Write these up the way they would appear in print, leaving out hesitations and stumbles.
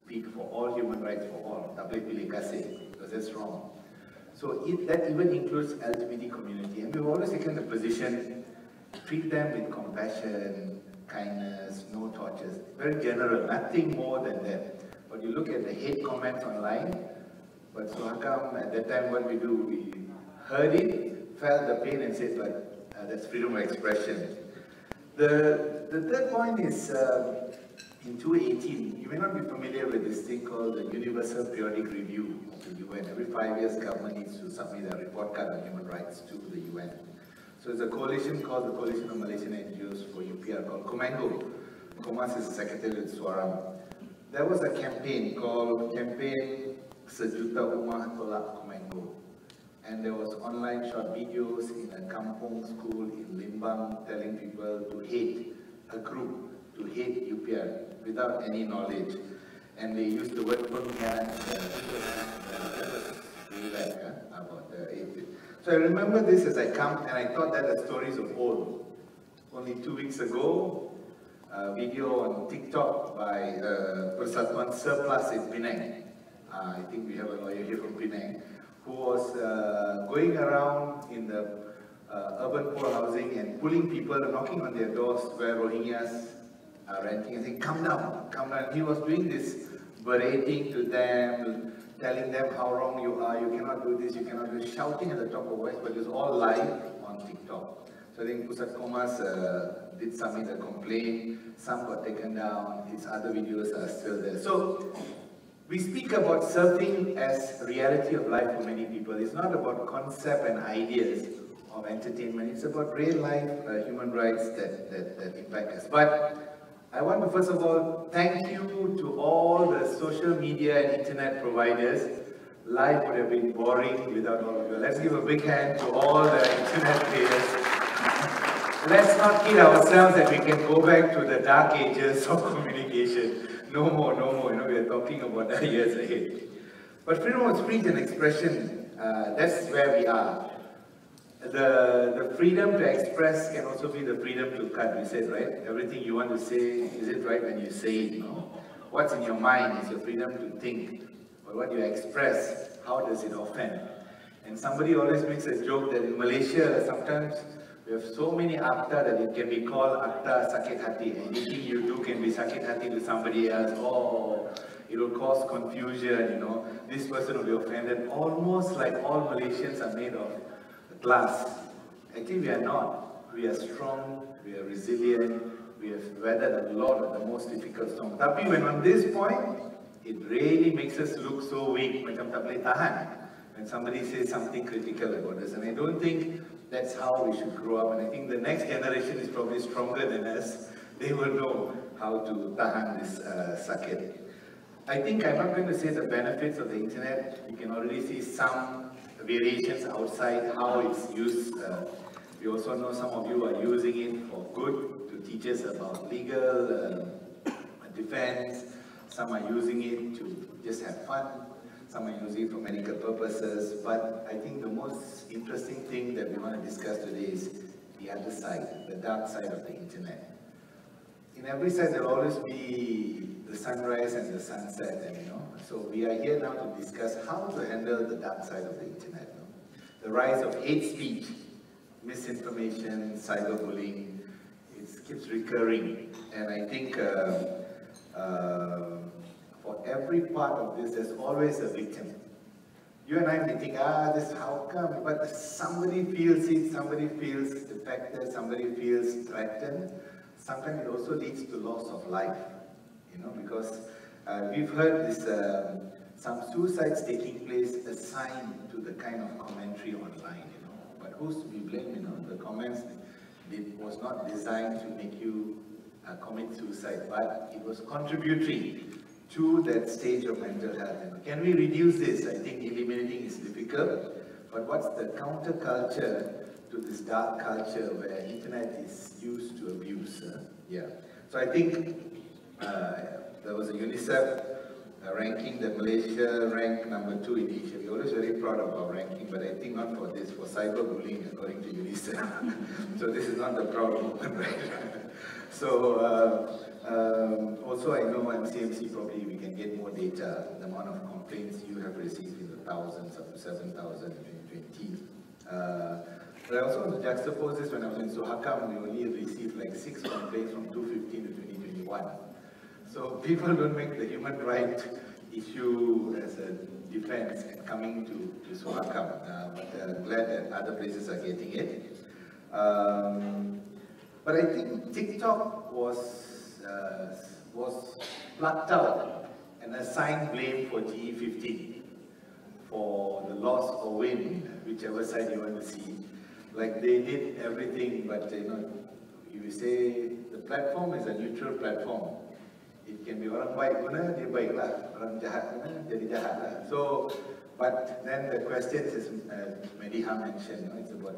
speak for all human rights for all, tak boleh pilih kasih, because that's wrong. So that even includes LGBT community, and we've always taken the position, treat them with compassion, kindness, no tortures, very general, nothing more than that. But you look at the hate comments online, but so how come at that time what we do, we heard it, felt the pain and said, but that's freedom of expression. The third point is, in 2018, you may not be familiar with this thing called the Universal Periodic Review of the UN. Every 5 years, government needs to submit a report card on human rights to the UN. So it's a coalition called the Coalition of Malaysian NGOs for UPR called Komango. Komas is the secretary with Suaram. There was a campaign called Campaign Sejuta Ummah Tolak Komango. And there was online short videos in a kampung school in Limbang telling people to hate a group, to hate UPR without any knowledge. And they used the word pengkhianat about the hate. So I remember this as I come, and I thought that the stories of old. Only 2 weeks ago, a video on TikTok by Persatuan Surplus in Penang. I think we have a lawyer here from Penang, who was going around in the urban poor housing and pulling people, knocking on their doors where Rohingyas are renting and saying, come down, come down. He was doing this, berating to them, telling them how wrong you are, you cannot do this, you cannot do this, shouting at the top of voice, but it was all live on TikTok. So I think Pusat Komas did submit a complaint, some got taken down, his other videos are still there. So we speak about surfing as reality of life for many people. It's not about concept and ideas of entertainment, it's about real life human rights that impact us. But I want to first of all thank you to all the social media and internet providers. Life would have been boring without all of you. Let's give a big hand to all the internet players. Let's not kid ourselves that we can go back to the dark ages of communication. No more, you know, we are talking about the years ahead. But freedom of speech and expression, that's where we are. The freedom to express can also be the freedom to cut, we said, right? Everything you want to say, is it right when you say it? No? What's in your mind is your freedom to think. But what you express, how does it offend? And somebody always makes a joke that in Malaysia, sometimes we have so many akta that it can be called akta sakit hati. Anything you do can be sakit hati to somebody else. Oh, it will cause confusion, you know. This person will be offended. Almost like all Malaysians are made of glass. Actually, we are not. We are strong, we are resilient, we have weathered a lot of the most difficult storms. Tapi when on this point, it really makes us look so weak, macam tak boleh tahan when somebody says something critical about us. And I don't think that's how we should grow up. And I think the next generation is probably stronger than us. They will know how to tahan this sakit. I think I'm not going to say the benefits of the internet. You can already see some variations outside how it's used. We also know some of you are using it for good, to teach us about legal defense. Some are using it to just have fun. Some are using it for medical purposes. But I think the most interesting thing that we want to discuss today is the other side, the dark side of the internet. In every side there will always be the sunrise and the sunset, and you know. So we are here now to discuss how to handle the dark side of the internet. No? The rise of hate speech, misinformation, cyberbullying, it keeps recurring. And I think for every part of this, there's always a victim. You and I may think, this how come? But somebody feels it, somebody feels affected, somebody feels threatened. Sometimes it also leads to loss of life, you know, because we've heard this, some suicides taking place assigned to the kind of commentary online, you know. But who's to be blamed, you know? The comments, it was not designed to make you commit suicide, but it was contributory to that stage of mental health. You know. Can we reduce this? I think eliminating is difficult, but what's the counterculture to this dark culture where internet is used to abuse? Yeah. So I think there was a UNICEF ranking that Malaysia ranked #2 in Asia. We're always very proud of our ranking, but I think not for this, for cyberbullying according to UNICEF. So this is not the proud moment, right? So Also, I know MCMC probably we can get more data. The amount of complaints you have received in the thousands, up to 7,000 in 2020. But I also want to juxtapose this. When I was in Suhakam, we only received like 6 complaints from 2015 to 2021. So people don't make the human right issue as a defense and coming to Suhakam. But I'm glad that other places are getting it. But I think TikTok was plucked out and assigned blame for GE15 for the loss or win, whichever side you want to see. Like they did everything, but you say the platform is a neutral platform. It can be orang baik guna, dia baik lah. Orang jahat guna, jadi jahat lah. So, but then the question is, Mediha mentioned, it's about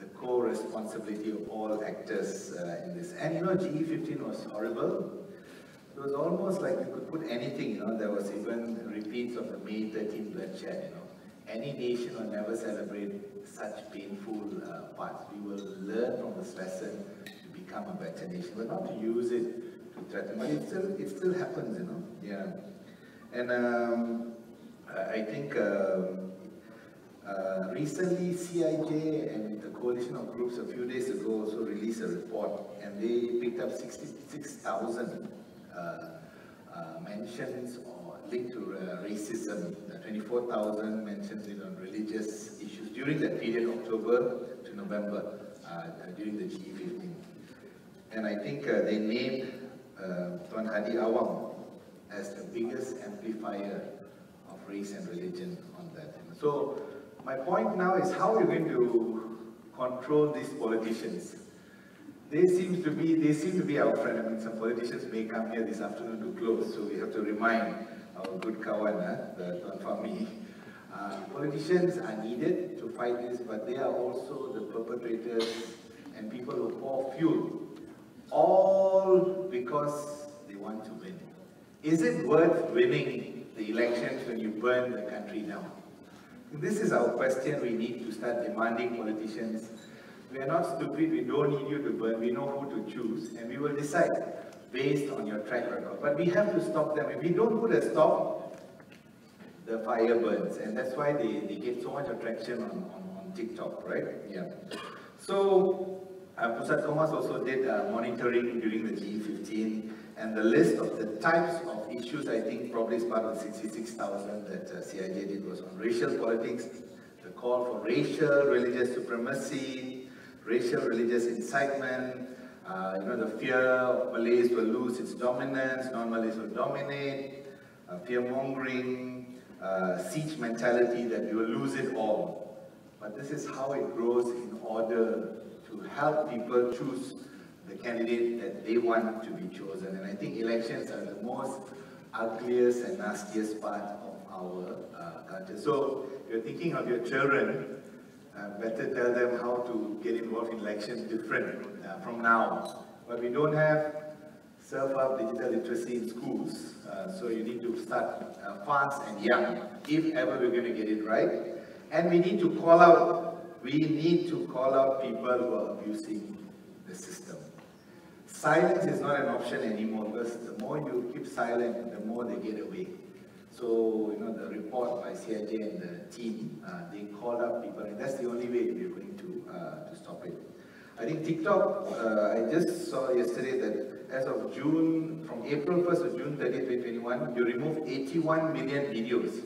the co-responsibility of all actors in this. And GE15 was horrible. It was almost like you could put anything, there was even repeats of the May 13 bloodshed, Any nation will never celebrate such painful parts. We will learn from this lesson to become a better nation, but not to use it to threaten. But it still happens, Yeah. And I think recently CIJ and the coalition of groups a few days ago also released a report, and they picked up 66,000 mentions or linked to racism, 24,000 mentions on religious issues during that period, October to November, during the G15. And I think they named Tuan Hadi Awang as the biggest amplifier of race and religion on that. So my point now is how we're going to control these politicians. They seem to be our friend. I mean, some politicians may come here this afternoon to close, so we have to remind our good kawan, the Tuan Fahmi. Politicians are needed to fight this, but they are also the perpetrators and people who pour fuel, all because they want to win. Is it worth winning the elections when you burn the country down? This is our question. We need to start demanding politicians. We are not stupid, we don't need you to burn, we know who to choose, and we will decide based on your track record. But we have to stop them. If we don't put a stop, the fire burns, and that's why they get so much attraction on TikTok, right? Yeah. So, Pusat Thomas also did monitoring during the G15, and the list of the types of issues, I think probably is part of the 66,000 that CIJ did, was on racial politics, the call for racial religious supremacy, racial religious incitement, the fear of Malays will lose its dominance, non-Malays will dominate, fear-mongering, siege mentality that we will lose it all. But this is how it grows in order to help people choose the candidate that they want to be chosen. And I think elections are the most ugliest and nastiest part of our culture. So if you're thinking of your children, better tell them how to get involved in elections different from now. But we don't have serve-up digital literacy in schools, so you need to start fast and young, if ever we're going to get it right. And we need to call out people who are abusing the system. Silence is not an option anymore, because the more you keep silent, the more they get away. So, the report by CIJ and the team, they called up people, and that's the only way we're going to stop it. I think TikTok, I just saw yesterday that as of from April 1st to June 30th, 2021, you removed 81 million videos.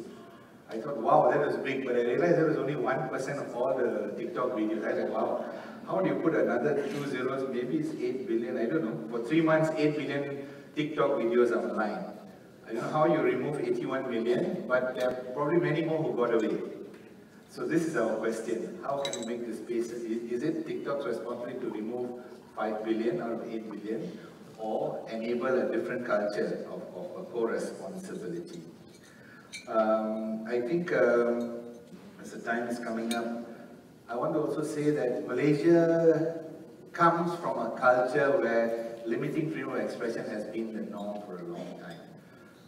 I thought, wow, that was big, but I realized there was only 1% of all the TikTok videos. I thought, wow, how do you put another 2 zeros? Maybe it's 8 billion, I don't know. For 3 months, 8 billion TikTok videos are online. I don't know how you remove 81 million, but there are probably many more who got away. So this is our question. How can we make this space? Is it TikTok's responsibility to remove 5 billion out of 8 billion, or enable a different culture of a co-responsibility? I think as the time is coming up, I want to also say that Malaysia comes from a culture where limiting freedom of expression has been the norm for a long time.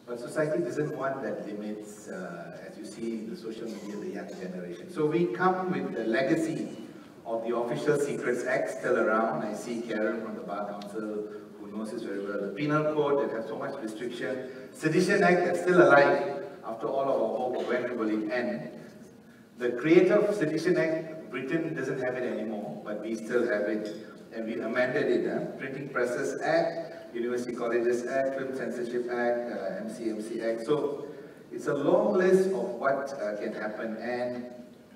But society doesn't want that limits, as you see in the social media, the young generation. So we come with the legacy of the Official Secrets Act still around. I see Karen from the Bar Council, who who knows this very well. The Penal Code that has so much restriction. Sedition Act that's still alive after all our hope of when will it end. The Creative Sedition Act, Britain doesn't have it anymore, but we still have it. And we amended it. Printing Presses Act, University Colleges Act, Film Censorship Act, MCMC Act. So it's a long list of what can happen. And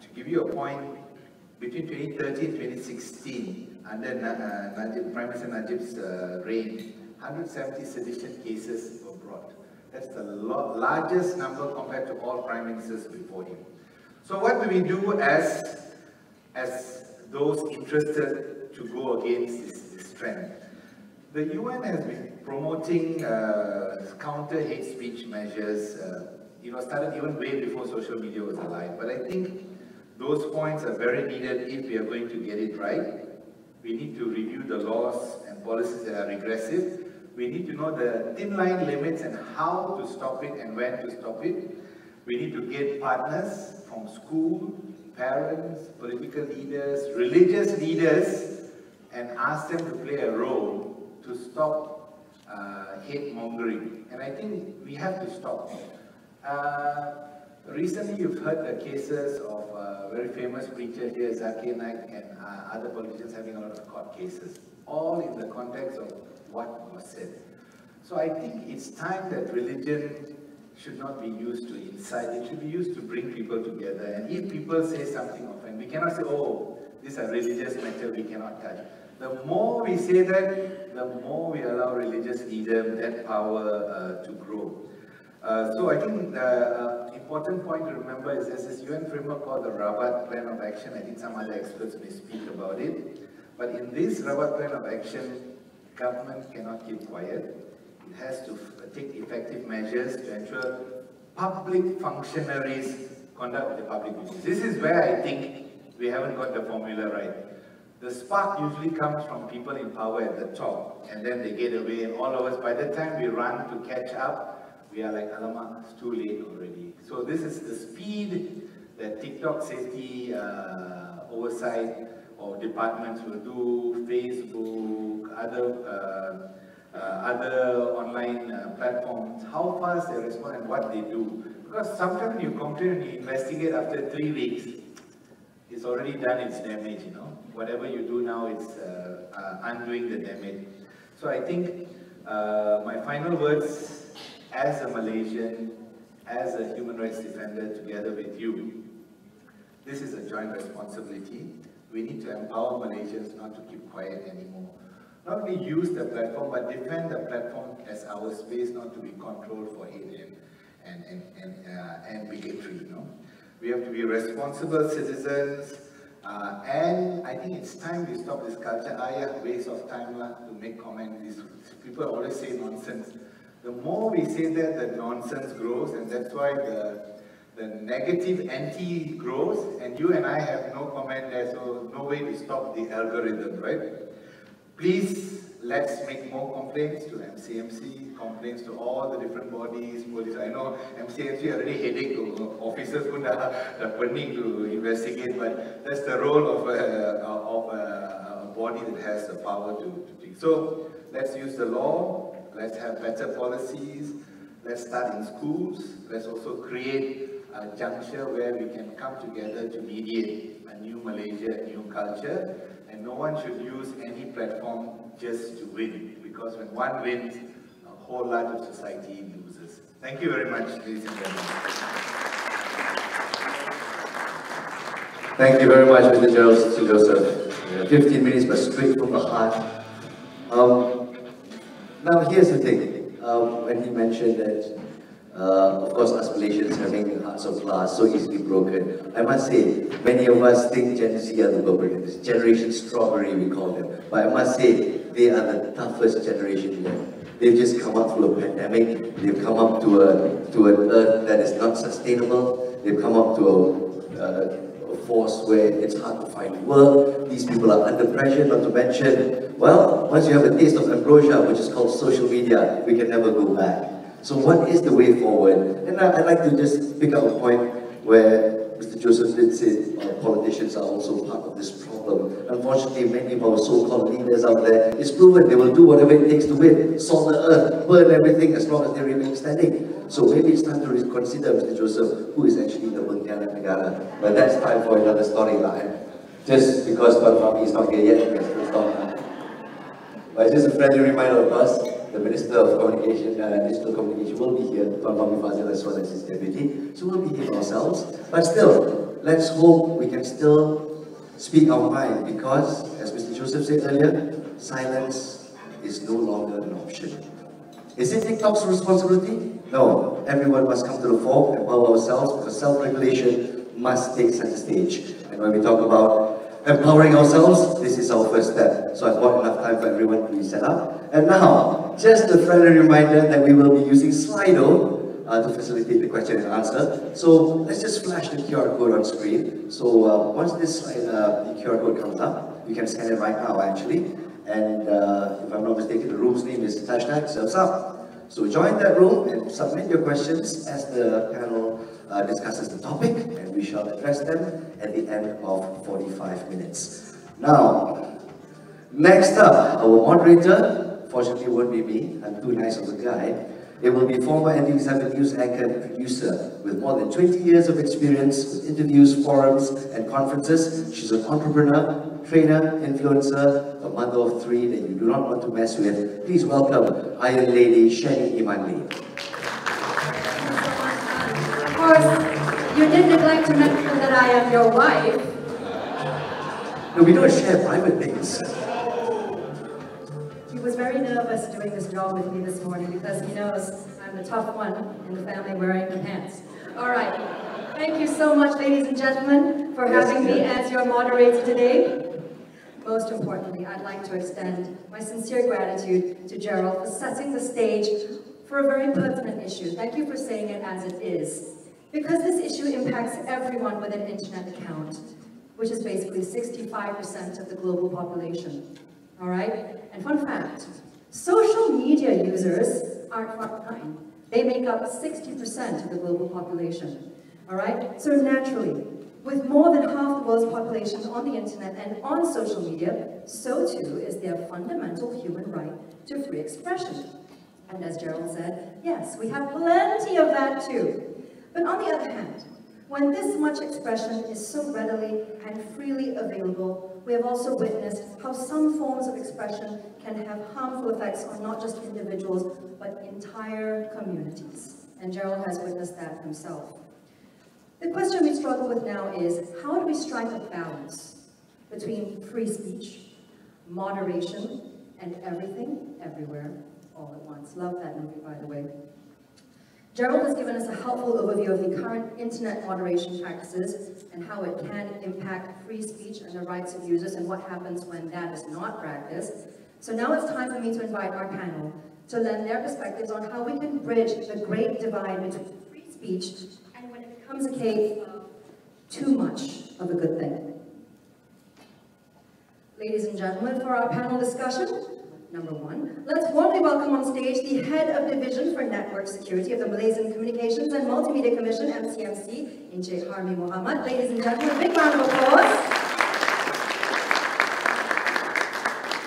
to give you a point, between 2013 and 2016, under Prime Minister Najib's reign, 170 sedition cases were brought. That's the largest number compared to all prime ministers before him. So what do we do as those interested to go against this trend? The UN has been promoting counter hate speech measures, started even way before social media was alive. But I think those points are very needed if we are going to get it right. We need to review the laws and policies that are regressive. We need to know the thin line limits and how to stop it and when to stop it. We need to get partners from school, parents, political leaders, religious leaders, and ask them to play a role to stop hate mongering. And I think we have to stop. Recently, you've heard the cases of a very famous preacher here, Zakir Naik, and other politicians having a lot of court cases, all in the context of what was said. So I think it's time that religion should not be used to incite, it should be used to bring people together. And if people say something often, we cannot say, oh, this is a religious matter, we cannot touch. The more we say that, the more we allow religious leaders that power to grow. So I think the important point to remember is there's this UN framework called the Rabat Plan of Action. I think some other experts may speak about it. But in this Rabat Plan of Action, government cannot keep quiet. It has to take effective measures to ensure public functionaries conduct the public duties. This is where I think we haven't got the formula right. The spark usually comes from people in power at the top, and then they get away, and all of us, by the time we run to catch up, we are like, alamak, it's too late already. So this is the speed that TikTok safety oversight or departments will do, Facebook, other online platforms, how fast they respond and what they do. Because sometimes you complain and you investigate after 3 weeks, it's already done its damage, Whatever you do now, it's undoing the damage. So I think my final words, as a Malaysian, as a human rights defender together with you, this is a joint responsibility. We need to empower Malaysians not to keep quiet anymore. Not only use the platform, but defend the platform as our space not to be controlled for hate and bigotry. We have to be responsible citizens, and I think it's time we stop this culture. Waste of time to make comments. People always say nonsense. The more we say that, the nonsense grows, and that's why the negative anti grows, and you and I have no comment there, so no way to stop the algorithm, right? Please, let's make more complaints to MCMC, complaints to all the different bodies, police. I know MCMC already headache to officers who are pening to investigate, but that's the role of a body that has the power to think. So let's use the law, let's have better policies, let's start in schools, let's also create a juncture where we can come together to mediate a new Malaysia, a new culture. And no one should use any platform just to win, because when one wins, a whole lot of society loses. Thank you very much, ladies and gentlemen. Thank you very much, Mr. Joseph. 15 minutes, but straight from the heart. Now, here's the thing. When he mentioned that, of course, us Malaysians having hearts of glass so easily broken. I must say, many of us think Gen Z are the perpetrators. Generation Strawberry, we call them. But I must say, they are the toughest generation yet. They've just come up through a pandemic. They've come up to an earth that is not sustainable. They've come up to a force where it's hard to find work. These people are under pressure, not to mention, well, once you have a taste of ambrosia, which is called social media, we can never go back. So what is the way forward? And I'd like to just pick up a point where Mr. Joseph did say politicians are also part of this problem. Unfortunately, many of our so-called leaders out there, it's proven they will do whatever it takes to win, salt the earth, burn everything as long as they remain standing. So maybe it's time to reconsider, Mr. Joseph, who is actually the Pengkhianat Negara. But that's time for another storyline. Just because Tuan Fahmi is not here yet, we can still stop. But it's just a friendly reminder of us. The Minister of Communication, Digital Communication will be here, Tuan Fahmi Fazil as well as his deputy. So we'll be here ourselves. But still, let's hope we can still speak our mind, because, as Mr. Joseph said earlier, silence is no longer an option. Is it TikTok's responsibility? No. Everyone must come to the fore, empower ourselves, because self-regulation must take center stage. And when we talk about empowering ourselves, this is our first step. So I bought enough time for everyone to be set up. And now, just a friendly reminder that we will be using Slido to facilitate the question and answer. So let's just flash the QR code on screen. So once this the QR code comes up, you can scan it right now actually. And if I'm not mistaken, the room's name is #Surfs Up. So join that room and submit your questions as the panel discusses the topic, and we shall address them at the end of 45 minutes. Now, next up, our moderator, fortunately won't be me, I'm too nice of a guy. It will be former NTV7 news anchor and producer with more than 20 years of experience with interviews, forums, and conferences. She's an entrepreneur, trainer, influencer, a mother of 3 that you do not want to mess with. Please welcome Iron Lady Shani Imanli. Of course, you did neglect to mention that I am your wife. No, we don't share private things. He was very nervous doing this job with me this morning because he knows I'm the tough one in the family wearing the pants. All right. Thank you so much, ladies and gentlemen, for having me as your moderator today. Most importantly, I'd like to extend my sincere gratitude to Gerald for setting the stage for a very pertinent issue. Thank you for saying it as it is. Because this issue impacts everyone with an internet account, which is basically 65% of the global population. All right? And fun fact, social media users aren't far behind. They make up 60% of the global population. All right? So naturally, with more than half the world's population on the internet and on social media, so too is their fundamental human right to free expression. And as Gerald said, yes, we have plenty of that too. But on the other hand, when this much expression is so readily and freely available, we have also witnessed how some forms of expression can have harmful effects on not just individuals, but entire communities. And Gerald has witnessed that himself. The question we struggle with now is, how do we strike a balance between free speech, moderation, and everything, everywhere, all at once? Love that movie, by the way. Gerald has given us a helpful overview of the current internet moderation practices and how it can impact free speech and the rights of users and what happens when that is not practiced. So now it's time for me to invite our panel to lend their perspectives on how we can bridge the great divide between free speech and when it becomes a case of too much of a good thing. Ladies and gentlemen, for our panel discussion, number 1, let's warmly welcome on stage the Head of Division for Network Security of the Malaysian Communications and Multimedia Commission, MCMC, Encik Harmi Muhammad. Ladies and gentlemen, a big round of applause.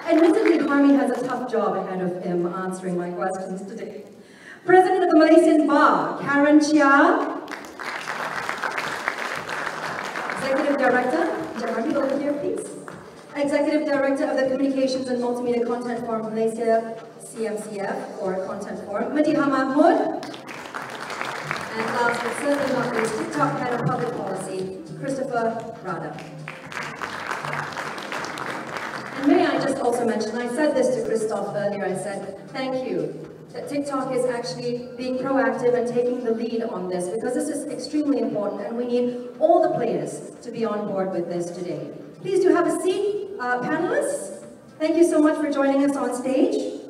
Admittedly, Harmi has a tough job ahead of him answering my questions today. President of the Malaysian Bar, Karen Chia. Executive Director, Encik Harmi, over here, please. Executive Director of the Communications and Multimedia Content Forum Malaysia, CMCF, or Content Forum, Madiha Mahmud. And last but certainly not least, TikTok Head of Public Policy, Christopher Rada. And may I just also mention, I said this to Christoph earlier, I said, thank you, that TikTok is actually being proactive and taking the lead on this, because this is extremely important and we need all the players to be on board with this today. Please do have a seat. Panelists, thank you so much for joining us on stage.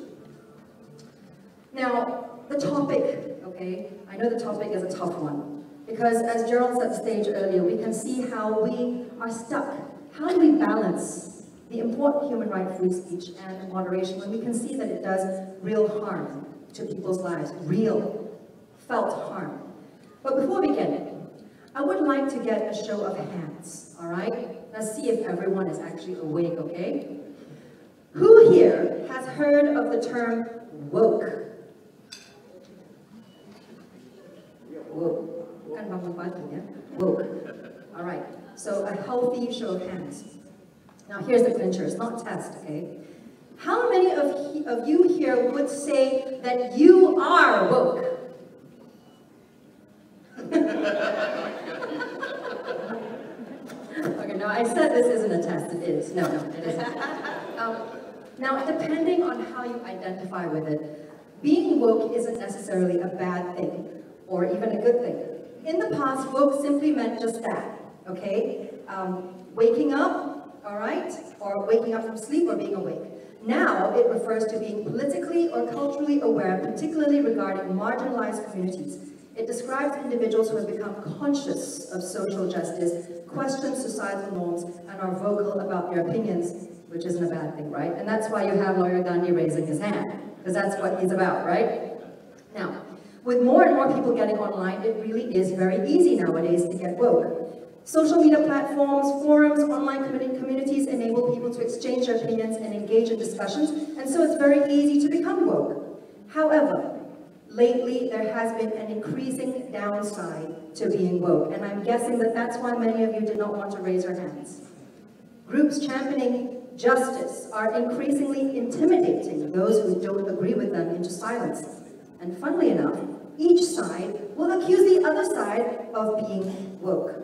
Now, the topic, okay? I know the topic is a tough one, because as Gerald set the stage earlier, we can see how we are stuck. How do we balance the important human right, free speech, and moderation when we can see that it does real harm to people's lives, real, felt harm? But before we begin, I would like to get a show of hands, all right? Let's see if everyone is actually awake, okay? Who here has heard of the term woke? Woke. Woke. All right. So a healthy show of hands. Now here's the clincher. It's not a test, okay? How many of you here would say that you are woke? Okay, now I said this isn't a test. It is. No, it isn't. Now, depending on how you identify with it, being woke isn't necessarily a bad thing, or even a good thing. In the past, woke simply meant just that, okay? Waking up, all right? Or waking up from sleep or being awake. Now, it refers to being politically or culturally aware, particularly regarding marginalized communities. It describes individuals who have become conscious of social justice, question societal norms, and are vocal about their opinions, which isn't a bad thing, right? And that's why you have Lawyer Gandhi raising his hand, because that's what he's about, right? Now, with more and more people getting online, it really is very easy nowadays to get woke. Social media platforms, forums, online communities enable people to exchange their opinions and engage in discussions, and so it's very easy to become woke. However, lately there has been an increasing downside to being woke, and I'm guessing that that's why many of you did not want to raise your hands. Groups championing justice are increasingly intimidating those who don't agree with them into silence. And funnily enough, each side will accuse the other side of being woke.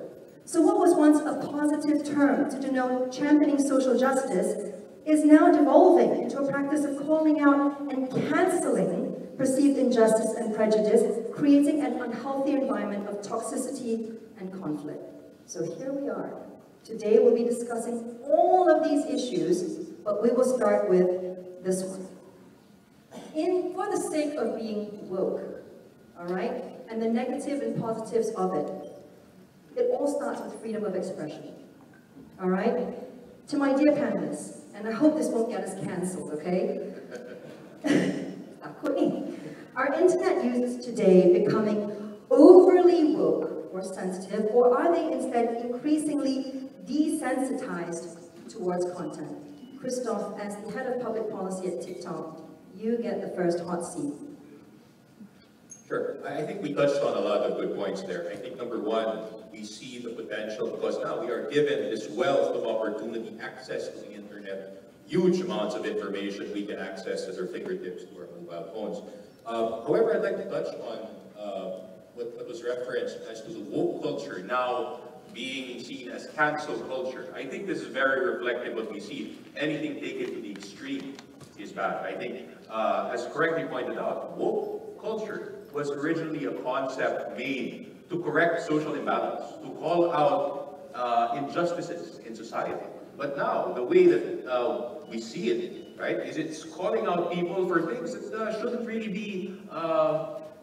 So what was once a positive term to denote championing social justice is now devolving into a practice of calling out and cancelling perceived injustice and prejudice, creating an unhealthy environment of toxicity and conflict. So here we are. Today we'll be discussing all of these issues, but we will start with this one. For the sake of being woke, all right, and the negative and positives of it, it all starts with freedom of expression, all right? To my dear panelists, and I hope this won't get us canceled, okay? Are internet users today becoming overly woke or sensitive, or are they instead increasingly desensitized towards content? Christoph, as the head of public policy at TikTok, you get the first hot seat. Sure. I think we touched on a lot of good points there. I think number one, we see the potential because now we are given this wealth of opportunity, access to the internet, huge amounts of information we can access at our fingertips to our mobile phones. However, I'd like to touch on what was referenced as to the woke culture now being seen as cancel culture. I think this is very reflective of what we see. Anything taken to the extreme is bad. I think, as correctly pointed out, woke culture was originally a concept made to correct social imbalance, to call out injustices in society. But now, the way that we see it, right, is it's calling out people for things that shouldn't really be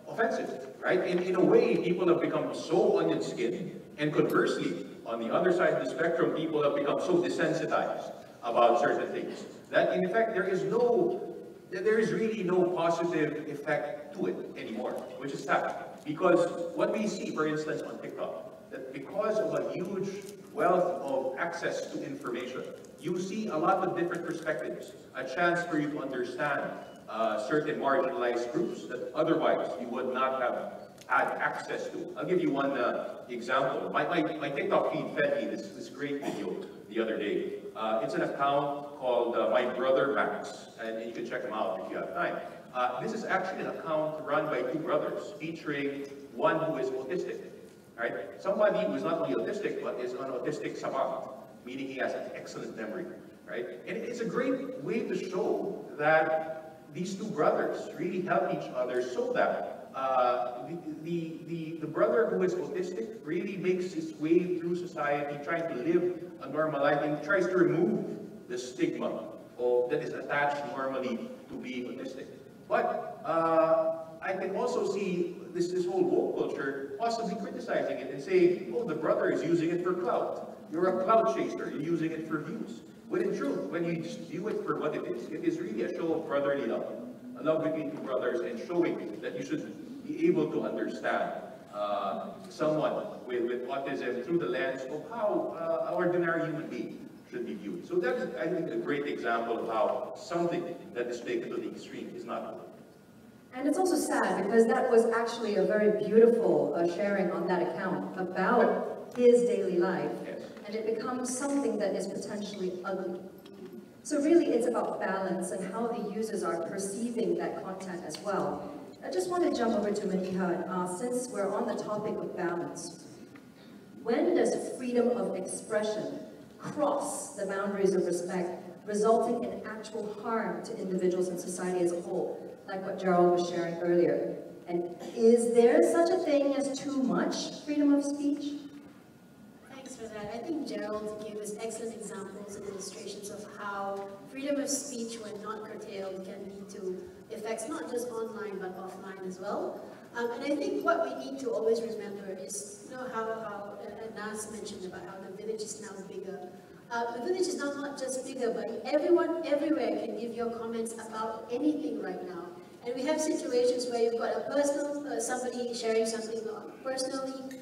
offensive, right? In a way, people have become so onion-skinned, and conversely, on the other side of the spectrum, people have become so desensitized about certain things that, in effect, there is really no positive effect to it anymore, which is sad. Because what we see, for instance, on TikTok, that because of a huge wealth of access to information, you see a lot of different perspectives, a chance for you to understand certain marginalized groups that otherwise you would not have had access to. I'll give you one example. My TikTok feed fed me this great video the other day. It's an account called My Brother Max, and you can check them out if you have time. This is actually an account run by two brothers, featuring one who is autistic, right? Somebody who is not only autistic, but is an autistic savant, meaning he has an excellent memory, right? And it's a great way to show that these two brothers really help each other so that the brother who is autistic really makes his way through society, trying to live a normal life and tries to remove the stigma that is attached normally to being autistic. But I can also see this whole woke culture possibly criticizing it and saying, oh, the brother is using it for clout. You're a clout chaser, you're using it for views. When in truth, when you just view it for what it is really a show of brotherly love. A love between two brothers and showing that you should be able to understand someone with autism through the lens of how an ordinary human being should be viewed. So that is, I think, a great example of how something that is taken to the extreme is not good. And it's also sad because that was actually a very beautiful sharing on that account about his daily life. Yes. And it becomes something that is potentially ugly. So really it's about balance and how the users are perceiving that content as well. I just want to jump over to Maniha and ask, since we're on the topic of balance, when does freedom of expression cross the boundaries of respect, resulting in actual harm to individuals and society as a whole, like what Gerald was sharing earlier? And is there such a thing as too much freedom of speech? Thanks for that. I think Gerald gave us excellent examples and illustrations of how freedom of speech, when not curtailed, can lead to effects not just online but offline as well. And I think what we need to always remember is, you know, how Nas mentioned about how the village is now bigger. The village is now not just bigger, but everyone everywhere can give your comments about anything right now. And we have situations where you've got a personal, somebody sharing something personally,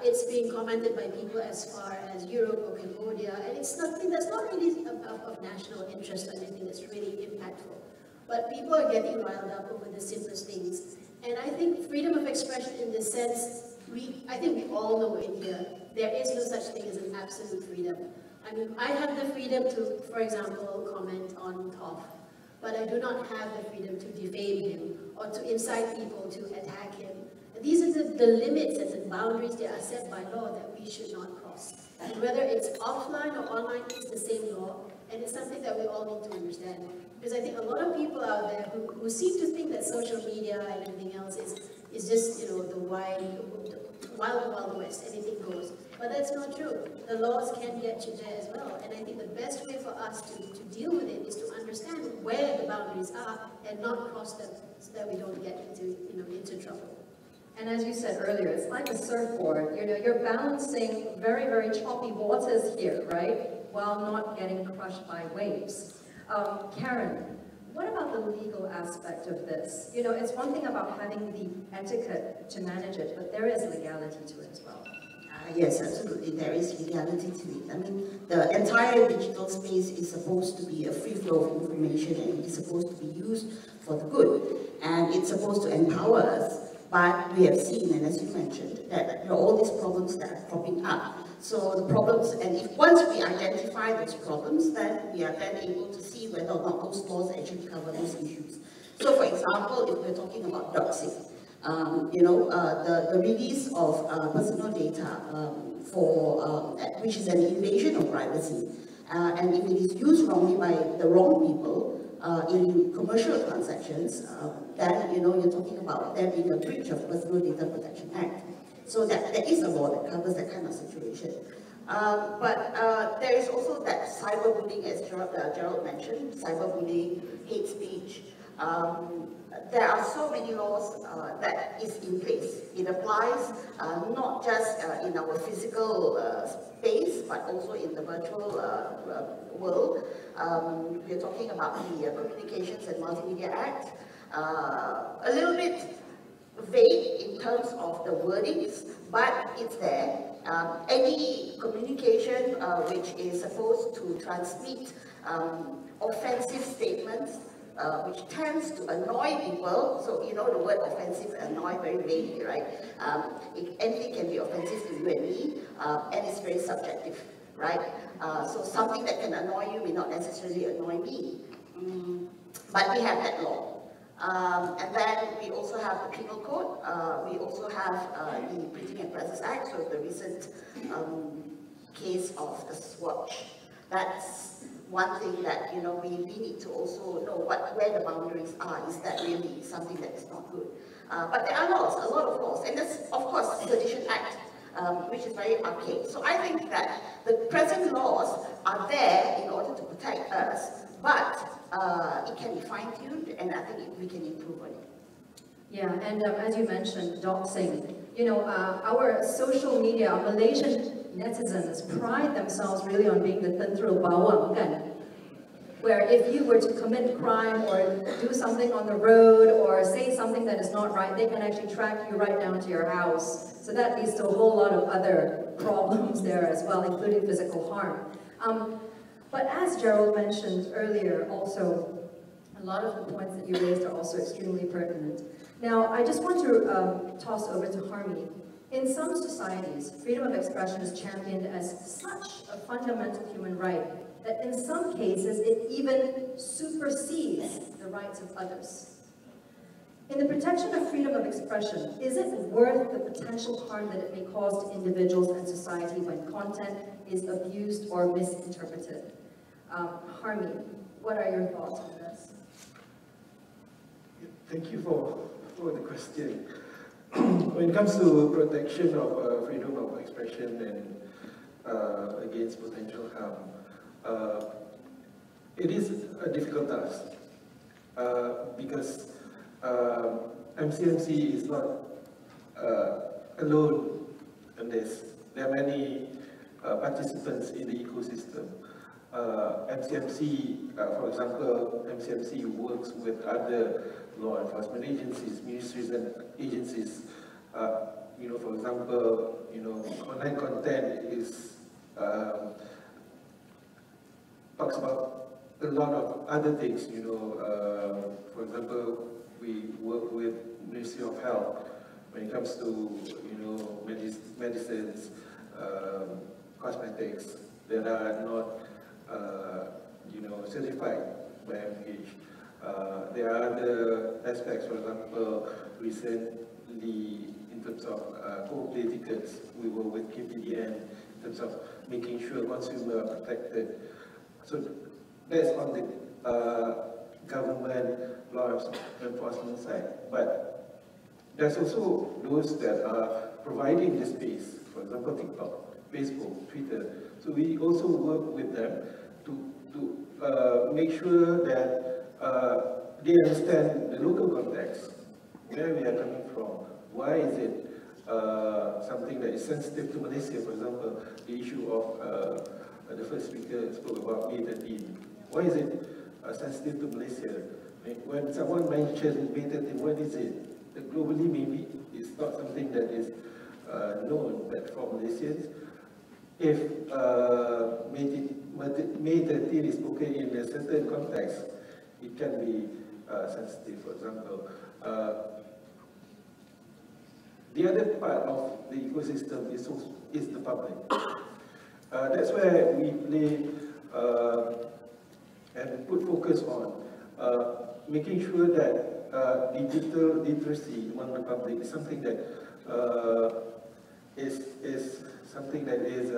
it's being commented by people as far as Europe or Cambodia, and it's something that's not really of national interest or anything that's really impactful. But people are getting riled up over the simplest things. And I think freedom of expression in this sense, I think we all know in here, there is no such thing as an absolute freedom. I mean, I have the freedom to, for example, comment on Toph, but I do not have the freedom to defame him or to incite people to attack him. These are the limits and the boundaries that are set by law that we should not cross. And whether it's offline or online, it's the same law, and it's something that we all need to understand. Because I think a lot of people out there who seem to think that social media and everything else is just, you know, the wild west, anything goes. But that's not true. The laws can get you there as well. And I think the best way for us to deal with it is to understand where the boundaries are and not cross them so that we don't get into trouble. And as you said earlier, it's like a surfboard. You know, you're balancing very, very choppy waters here, right? While not getting crushed by waves. Karen, what about the legal aspect of this? You know, it's one thing about having the etiquette to manage it, but there is legality to it as well. Yes, absolutely, there is legality to it. I mean, the entire digital space is supposed to be a free flow of information, and it's supposed to be used for the good, and it's supposed to empower us. But we have seen, and as you mentioned, that there are all these problems that are cropping up. So the problems, and if once we identify those problems, then we are then able to see whether or not those laws actually cover those issues. So for example, if we're talking about doxing, the release of personal data which is an invasion of privacy, and if it is used wrongly by the wrong people in commercial transactions, then you're talking about there being a breach of Personal Data Protection Act. So that there is a law that covers that kind of situation. But there is also that cyberbullying, as Gerald mentioned, cyberbullying, hate speech. There are so many laws that is in place. It applies not just in our physical space, but also in the virtual world. We're talking about the Communications and Multimedia Act. A little bit vague in terms of the wordings, but it's there. Any communication which is supposed to transmit offensive statements, which tends to annoy people, so you know the word offensive and annoy very vaguely, right? Anything can be offensive to you and me, and it's very subjective, right? So something that can annoy you may not necessarily annoy me. But we have that law. And then we also have the Penal Code. We also have the Printing and Presses Act, so the recent case of the Swatch. That's one thing that we need to also know where the boundaries are. Is that really something that is not good? But there are laws, a lot of laws, and there's of course the Sedition Act, which is very archaic. So I think that the present laws are there in order to protect us, but it can be fine-tuned, and I think we can improve on it. Yeah, and as you mentioned, doxing. Our social media, our Malaysian netizens pride themselves really on being the tenthro bawang, kan? where if you were to commit crime or do something on the road or say something that is not right, they can actually track you right down to your house. So that leads to a whole lot of other problems there as well, including physical harm. But as Gerald mentioned earlier, also, a lot of the points that you raised are also extremely pertinent. Now, I just want to toss over to Harmony. In some societies, freedom of expression is championed as such a fundamental human right that in some cases it even supersedes the rights of others. In the protection of freedom of expression, is it worth the potential harm that it may cause to individuals and society when content is abused or misinterpreted? Harmony, what are your thoughts on this? Thank you for the question. When it comes to protection of freedom of expression and against potential harm, it is a difficult task because MCMC is not alone in this. There are many participants in the ecosystem. MCMC, for example, MCMC works with other law enforcement agencies, ministries and agencies. For example, online content is talks about a lot of other things. For example, we work with Ministry of Health when it comes to medicines, cosmetics that are not certified by MPH. There are other aspects, for example, recently in terms of co-play tickets, we were with KPDN in terms of making sure consumers are protected. So that's on the government law enforcement side. But there's also those that are providing the space, for example, TikTok, Facebook, Twitter. So we also work with them to make sure that they understand the local context, where we are coming from, why is it something that is sensitive to Malaysia. For example, the issue of the first speaker spoke about May 13. Why is it sensitive to Malaysia? When someone mentions May 13, what is it? Globally, maybe it's not something that is known, but for Malaysians, if May 13 is spoken in a certain context, it can be sensitive. For example, the other part of the ecosystem is the public. That's where we play and put focus on making sure that digital literacy among the public is something that is something that is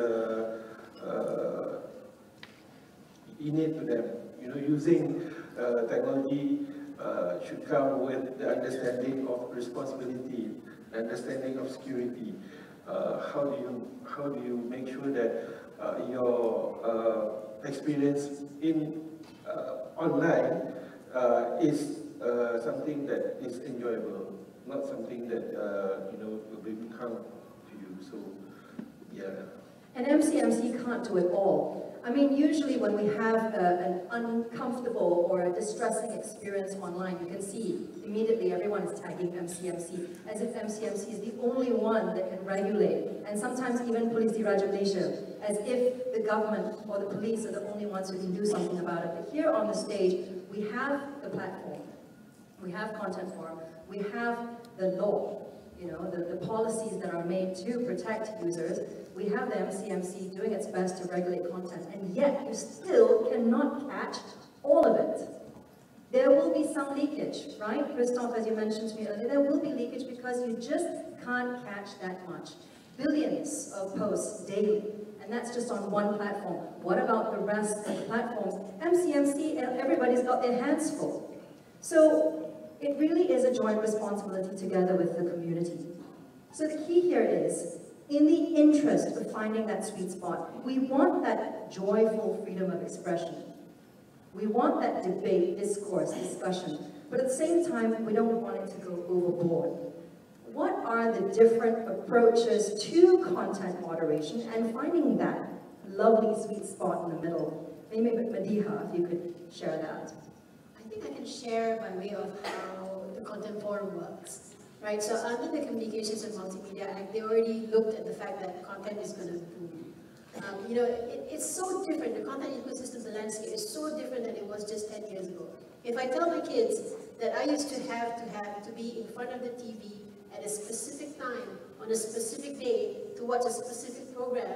innate to them. Using technology should come with the understanding of responsibility, understanding of security. How do you make sure that your experience in online is something that is enjoyable, not something that will bring harm to you. So, yeah. And MCMC can't do it all. I mean, usually when we have an uncomfortable or a distressing experience online, you can see immediately everyone is tagging MCMC, as if MCMC is the only one that can regulate, and sometimes even Police Diraja Malaysia, as if the government or the police are the only ones who can do something about it. But here on the stage, we have the platform, we have content forum, we have the law, the policies that are made to protect users. We have the MCMC doing its best to regulate content, and yet you still cannot catch all of it. There will be some leakage, right? Christoph, as you mentioned to me earlier, there will be leakage because you just can't catch that much. Billions of posts daily, and that's just on one platform. What about the rest of the platforms? MCMC, everybody's got their hands full. So it really is a joint responsibility together with the community. So the key here is, in the interest of finding that sweet spot, we want that joyful freedom of expression. We want that debate, discourse, discussion, but at the same time, we don't want it to go overboard. What are the different approaches to content moderation and finding that lovely sweet spot in the middle? Maybe Madiha, if you could share that. I think I can share by way of how the content forum works, right? So under the Communications and Multimedia Act, they already looked at the fact that content is going to boom. You know, it's so different. The content ecosystem, the landscape is so different than it was just 10 years ago. If I tell my kids that I used to have to be in front of the TV at a specific time, on a specific day, to watch a specific program,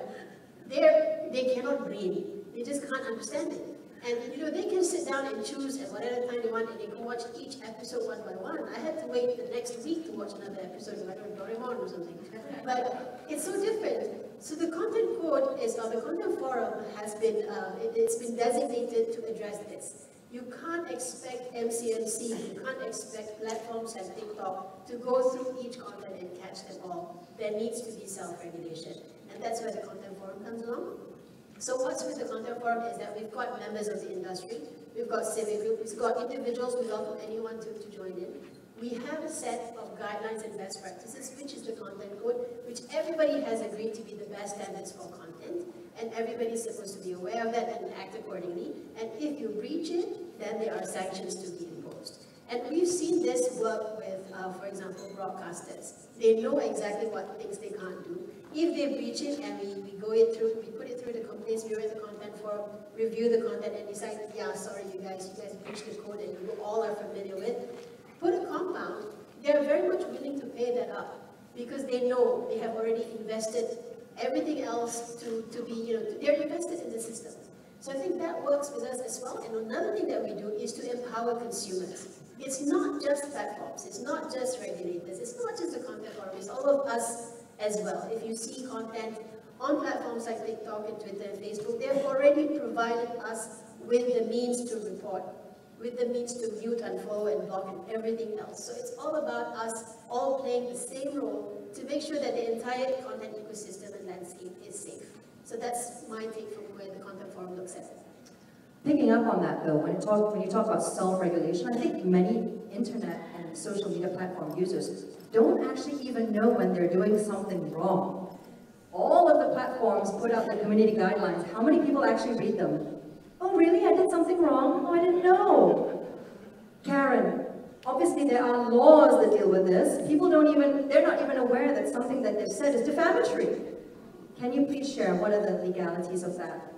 they cannot read. They just can't understand it. And you know, they can sit down and choose at whatever time they want, and they can watch each episode one by one. I had to wait the next week to watch another episode of Doraemon or something. But it's so different. So the content code is, or the content forum has been, it's been designated to address this. You can't expect MCMC, you can't expect platforms like TikTok to go through each content and catch them all. There needs to be self-regulation. And that's where the content forum comes along. So what's with the content forum is that we've got members of the industry, we've got civic groups, we've got individuals, we welcome anyone to join in. We have a set of guidelines and best practices, which is the content code, which everybody has agreed to be the best standards for content, and everybody's supposed to be aware of that and act accordingly. And if you breach it, then there are sanctions to be imposed. And we've seen this work with, for example, broadcasters. They know exactly what things they can't do. If they breach it and we put it through the complaints bureau, the content forum, review the content and decide, yeah, sorry you guys breached the code and you all are familiar with, put a compound, they're very much willing to pay that up because they know they have already invested everything else to be, you know, they're invested in the system. So I think that works with us as well. And another thing that we do is to empower consumers. It's not just platforms, it's not just regulators, it's not just the content forum, it's all of us as well. If you see content on platforms like TikTok and Twitter and Facebook, they have already provided us with the means to report, with the means to mute, unfollow, and block, and everything else. So it's all about us all playing the same role to make sure that the entire content ecosystem and landscape is safe. So that's my take from where the content forum looks at it. Picking up on that though, when you talk about self-regulation, I think many internet and social media platform users don't actually even know when they're doing something wrong. All of the platforms put out their community guidelines. How many people actually read them? Oh really, I did something wrong? Oh, I didn't know. Karen, obviously there are laws that deal with this. People they're not even aware that something that they've said is defamatory. Can you please share what are the legalities of that?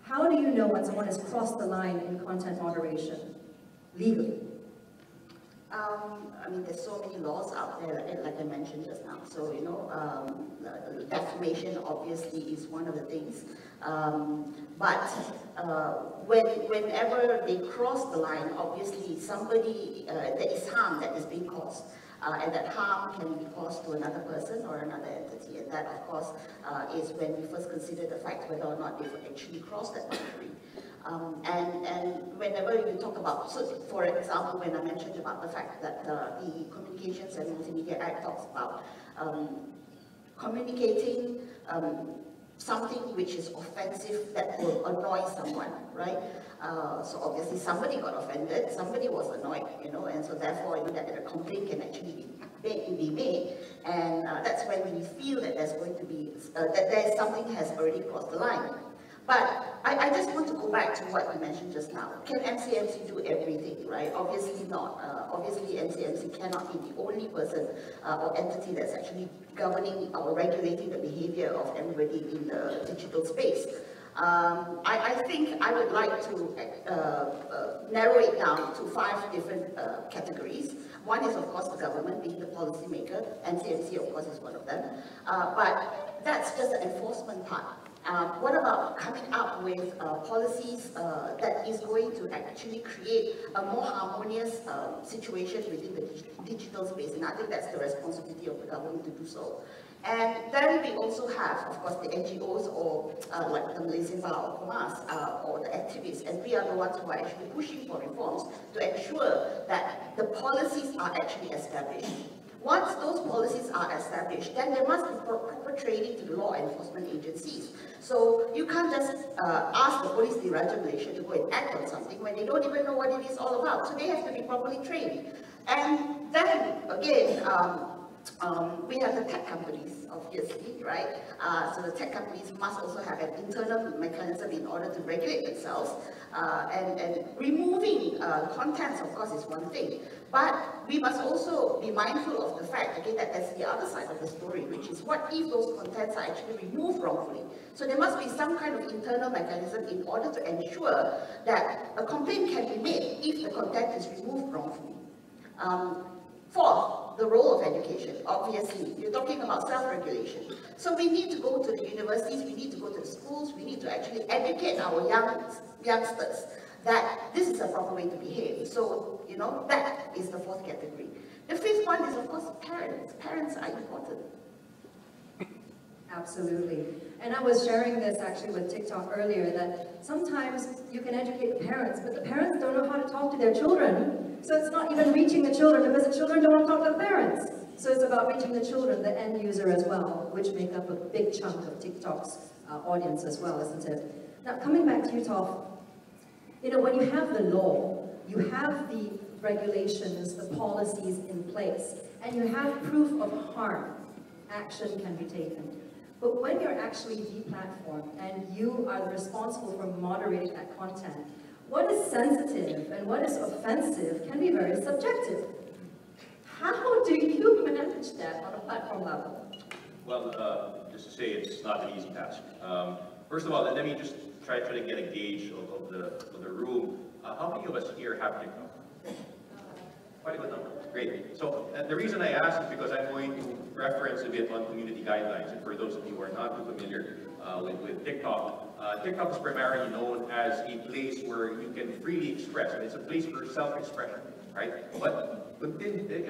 How do you know when someone has crossed the line in content moderation, legally? I mean, there's so many laws out there, like I mentioned just now. So, you know, defamation obviously is one of the things. Whenever they cross the line, obviously somebody, there is harm that is being caused. And that harm can be caused to another person or another entity. And that, of course, is when we first consider the fact whether or not they've actually crossed that boundary. And whenever you talk about, so for example, when I mentioned about the fact that the Communications and Multimedia Act talks about communicating something which is offensive that will annoy someone, right? So obviously somebody got offended, somebody was annoyed, you know, and so therefore, you know, that a complaint can actually be made, and that's when we feel that there's going to be, that there's something has already crossed the line. But I just want to go back to what you mentioned just now. Can MCMC do everything, right? Obviously not. Obviously MCMC cannot be the only person or entity that's actually governing or regulating the behavior of everybody in the digital space. I think I would like to narrow it down to 5 different categories. One is, of course, the government, being the policymaker. MCMC, of course, is one of them. But that's just the enforcement part. What about coming up with policies that is going to actually create a more harmonious situation within the digital space? And I think that's the responsibility of the government to do so. And then we also have, of course, the NGOs or like the Malaysian Bar or Komas or the activists, and we are the ones who are actually pushing for reforms to ensure that the policies are actually established. Once those policies are established, then there must be proper training to the law enforcement agencies. So you can't just ask the Police Diraja Malaysia to go and act on something when they don't even know what it is all about. So they have to be properly trained. And then, again, we have the tech companies, obviously, right? So the tech companies must also have an internal mechanism in order to regulate themselves. And removing contents, of course, is one thing. But we must also be mindful of the fact, okay, that that's the other side of the story, which is what if those contents are actually removed wrongfully? So there must be some kind of internal mechanism in order to ensure that a complaint can be made if the content is removed wrongfully. Fourth, the role of education. Obviously, you're talking about self-regulation. So we need to go to the universities, we need to go to the schools, we need to actually educate our youngsters that this is a proper way to behave. So, you know, that is the fourth category. The fifth one is, of course, parents. Parents are important. Absolutely. And I was sharing this actually with TikTok earlier, that sometimes you can educate the parents, but the parents don't know how to talk to their children. So it's not even reaching the children, because the children don't want to talk to the parents. So it's about reaching the children, the end user as well, which make up a big chunk of TikTok's audience as well, isn't it? Now, coming back to you, Toph, you know, when you have the law, you have the regulations, the policies in place, and you have proof of harm, action can be taken. But when you're actually deplatformed and you are responsible for moderating that content, what is sensitive and what is offensive can be very subjective. How do you manage that on a platform level? Well, just to say it's not an easy task. First of all, let me just try to get a gauge of the room. How many of us here have TikTok? Quite a good number. Great. So the reason I ask is because I'm going to reference a bit on community guidelines. And for those of you who are not too familiar with TikTok, TikTok is primarily known as a place where you can freely express, and it's a place for self-expression, right? But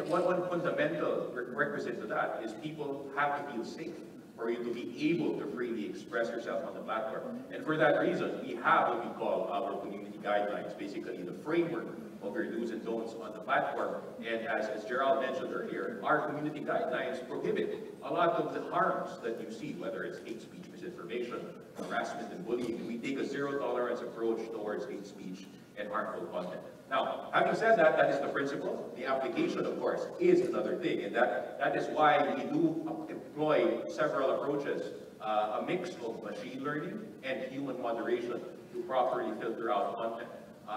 one fundamental requisite to that is people have to feel safe for you to be able to freely express yourself on the platform. And for that reason, we have what we call our community guidelines, basically the framework of your do's and don'ts on the platform. And as Gerald mentioned earlier, our community guidelines prohibit a lot of the harms that you see, whether it's hate speech, misinformation, harassment, and bullying. We take a zero-tolerance approach towards hate speech and harmful content. Now, having said that, that is the principle. The application, of course, is another thing, and that is why we do employ several approaches, a mix of machine learning and human moderation to properly filter out content.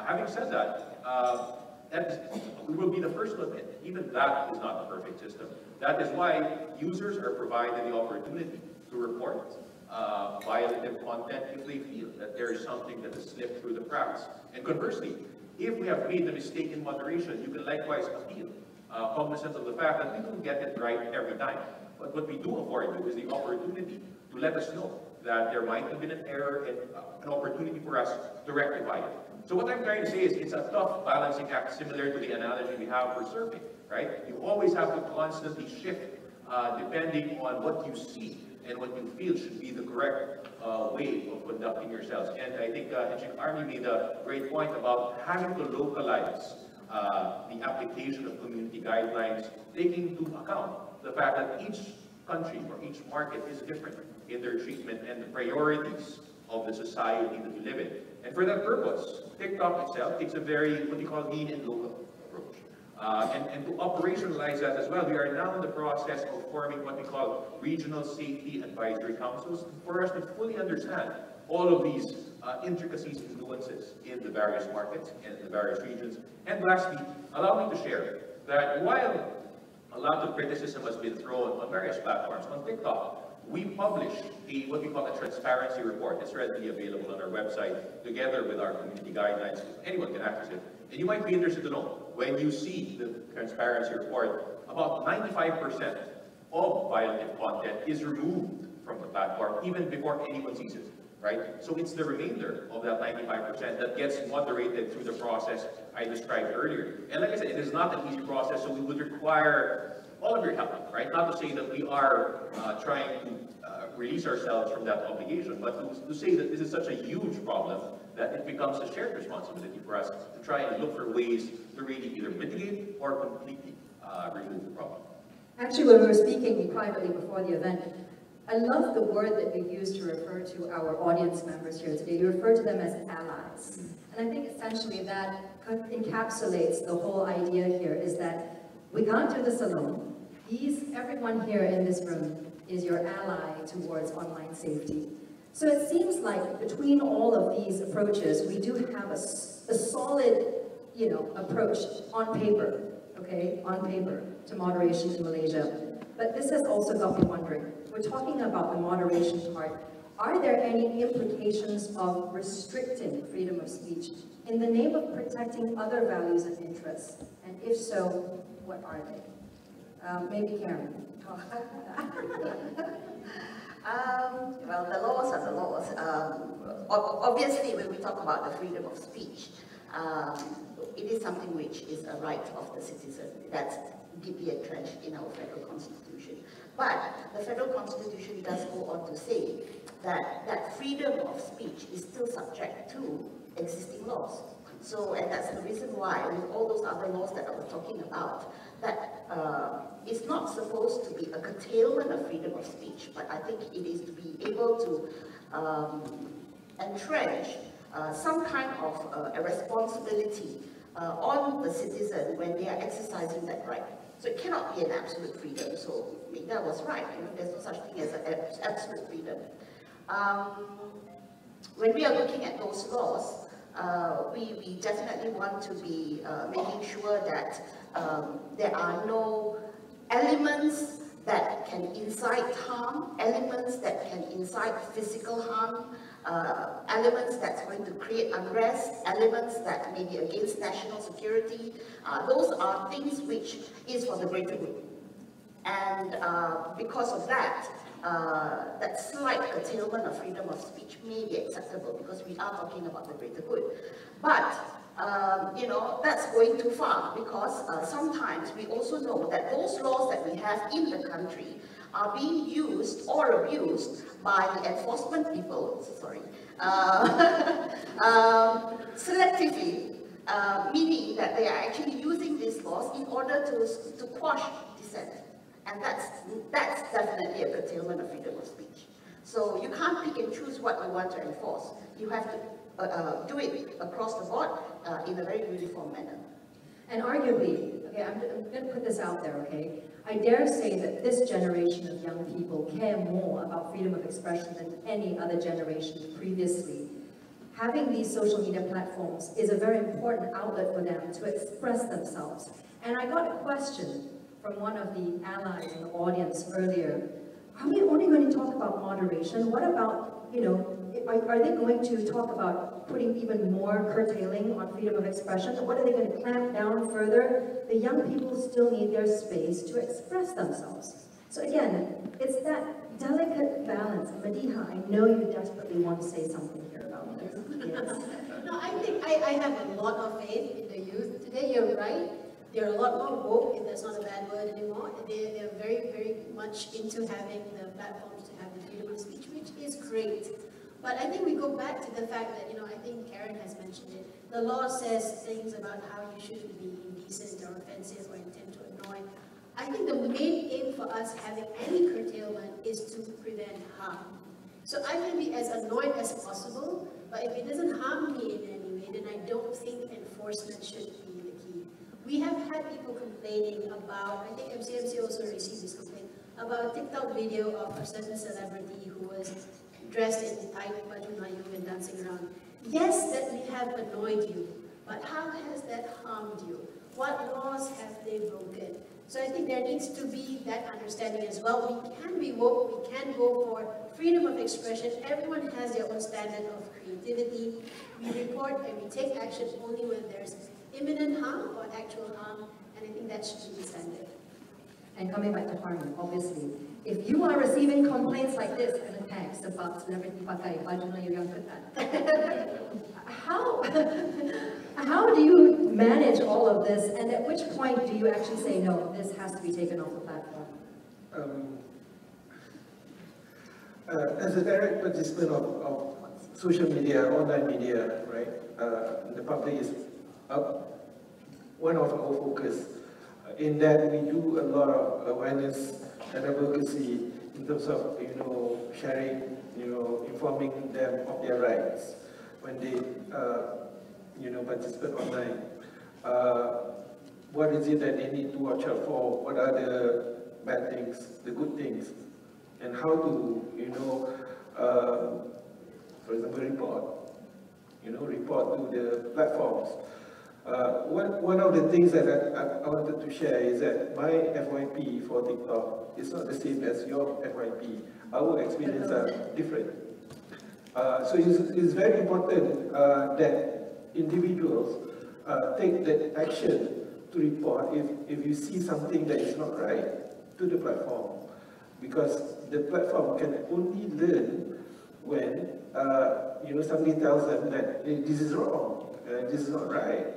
Having said that, we will be the first to admit, even that is not the perfect system. That is why users are provided the opportunity to report violative content if they feel that there is something that has slipped through the cracks. And conversely, if we have made a mistake in moderation, you can likewise appeal, cognizant of the fact that we don't get it right every time. But what we do afford you is the opportunity to let us know that there might have been an error and an opportunity for us to rectify it. So what I'm trying to say is it's a tough balancing act, similar to the analogy we have for surfing, right? You always have to constantly shift depending on what you see and what you feel should be the correct way of conducting yourselves. And I think Engineer Army made a great point about having to localize the application of community guidelines, taking into account the fact that each country or each market is different in their treatment and the priorities of the society that you live in. And for that purpose, TikTok itself takes a very, what we call, lean and local approach. And to operationalize that as well, we are now in the process of forming what we call regional safety advisory councils for us to fully understand all of these intricacies and nuances in the various markets and the various regions. And lastly, allow me to share that while a lot of criticism has been thrown on various platforms, on TikTok, we publish what we call a transparency report. It's readily available on our website, together with our community guidelines. Anyone can access it. And you might be interested to know, when you see the transparency report, about 95% of violative content is removed from the platform, even before anyone sees it, right? So it's the remainder of that 95% that gets moderated through the process I described earlier. And like I said, it is not an easy process, so we would require all of your help, right? Not to say that we are trying to release ourselves from that obligation, but to say that this is such a huge problem that it becomes a shared responsibility for us to try and look for ways to really either mitigate or completely remove the problem. Actually, when we were speaking privately before the event, I love the word that you used to refer to our audience members here today. You refer to them as allies. And I think essentially that encapsulates the whole idea here, is that we can't do this alone. Everyone here in this room is your ally towards online safety. So it seems like between all of these approaches, we do have a solid, approach on paper, okay, on paper to moderation in Malaysia. But this has also got me wondering, we're talking about the moderation part. Are there any implications of restricting freedom of speech in the name of protecting other values and interests? And if so, what are they? Maybe Karen. Well, the laws are the laws. Obviously, when we talk about the freedom of speech, it is something which is a right of the citizen. That's deeply entrenched in our federal constitution. But the federal constitution does go on to say that freedom of speech is still subject to existing laws. So, and that's the reason why, with all those other laws that I was talking about, that it's not supposed to be a curtailment of freedom of speech, but I think it is to be able to entrench some kind of a responsibility on the citizen when they are exercising that right. So it cannot be an absolute freedom. So that was right. There's no such thing as an absolute freedom. When we are looking at those laws, we definitely want to be making sure that there are no elements that can incite harm, elements that can incite physical harm, elements that's going to create unrest, elements that may be against national security. Those are things which is for the greater good. And because of that, that slight curtailment of freedom of speech may be acceptable because we are talking about the greater good. But, that's going too far because sometimes we also know that those laws that we have in the country are being used or abused by the enforcement people, selectively, meaning that they are actually using these laws in order to quash dissent. And that's definitely a curtailment of freedom of speech. So you can't pick and choose what you want to enforce. You have to do it across the board in a very uniform manner. And arguably, okay, I'm going to put this out there, okay? I dare say that this generation of young people care more about freedom of expression than any other generation previously. Having these social media platforms is a very important outlet for them to express themselves. And I got a question from one of the allies in the audience earlier. Are we only going to talk about moderation? What about, are they going to talk about putting even more curtailing on freedom of expression? What are they going to clamp down further? The young people still need their space to express themselves. So again, it's that delicate balance. Madiha, I know you desperately want to say something here about this. Yes. No, I think I have a lot of faith in the youth. Today, you're right. They're a lot more woke, if that's not a bad word anymore. They're very, very much into having the platforms to have the freedom of speech, which is great. But I think we go back to the fact that, I think Karen has mentioned it. The law says things about how you shouldn't be indecent or offensive or intend to annoy. I think the main aim for us having any curtailment is to prevent harm. So I can be as annoyed as possible, but if it doesn't harm me in any way, then I don't think enforcement should be the key. We have had people complaining about, I think MCMC also received this complaint, about a TikTok video of a certain celebrity who was dressed in tight baju melayu and dancing around. Yes, that may have annoyed you, but how has that harmed you? What laws have they broken? So I think there needs to be that understanding as well. We can be woke, we can go for freedom of expression. Everyone has their own standard of creativity. We report and we take action only when there's imminent harm or actual harm, and I think that should be the standard. And coming back to harming, obviously, if you are receiving complaints like this, and thanks about celebrity pakai baju Melayu yang ketat, how do you manage all of this, and at which point do you actually say, no, this has to be taken off the platform? As a direct participant of social media, online media, right, the public is one of our focus. In that we do a lot of awareness and advocacy in terms of, sharing, informing them of their rights when they, participate online. What is it that they need to watch out for? What are the bad things, the good things, and how to, you know, for example, report to the platforms. One of the things that I wanted to share is that my FYP for TikTok is not the same as your FYP. Our experiences are different. So it's very important that individuals take that action to report if you see something that is not right to the platform. Because the platform can only learn when you know, somebody tells them that hey, this is wrong, this is not right.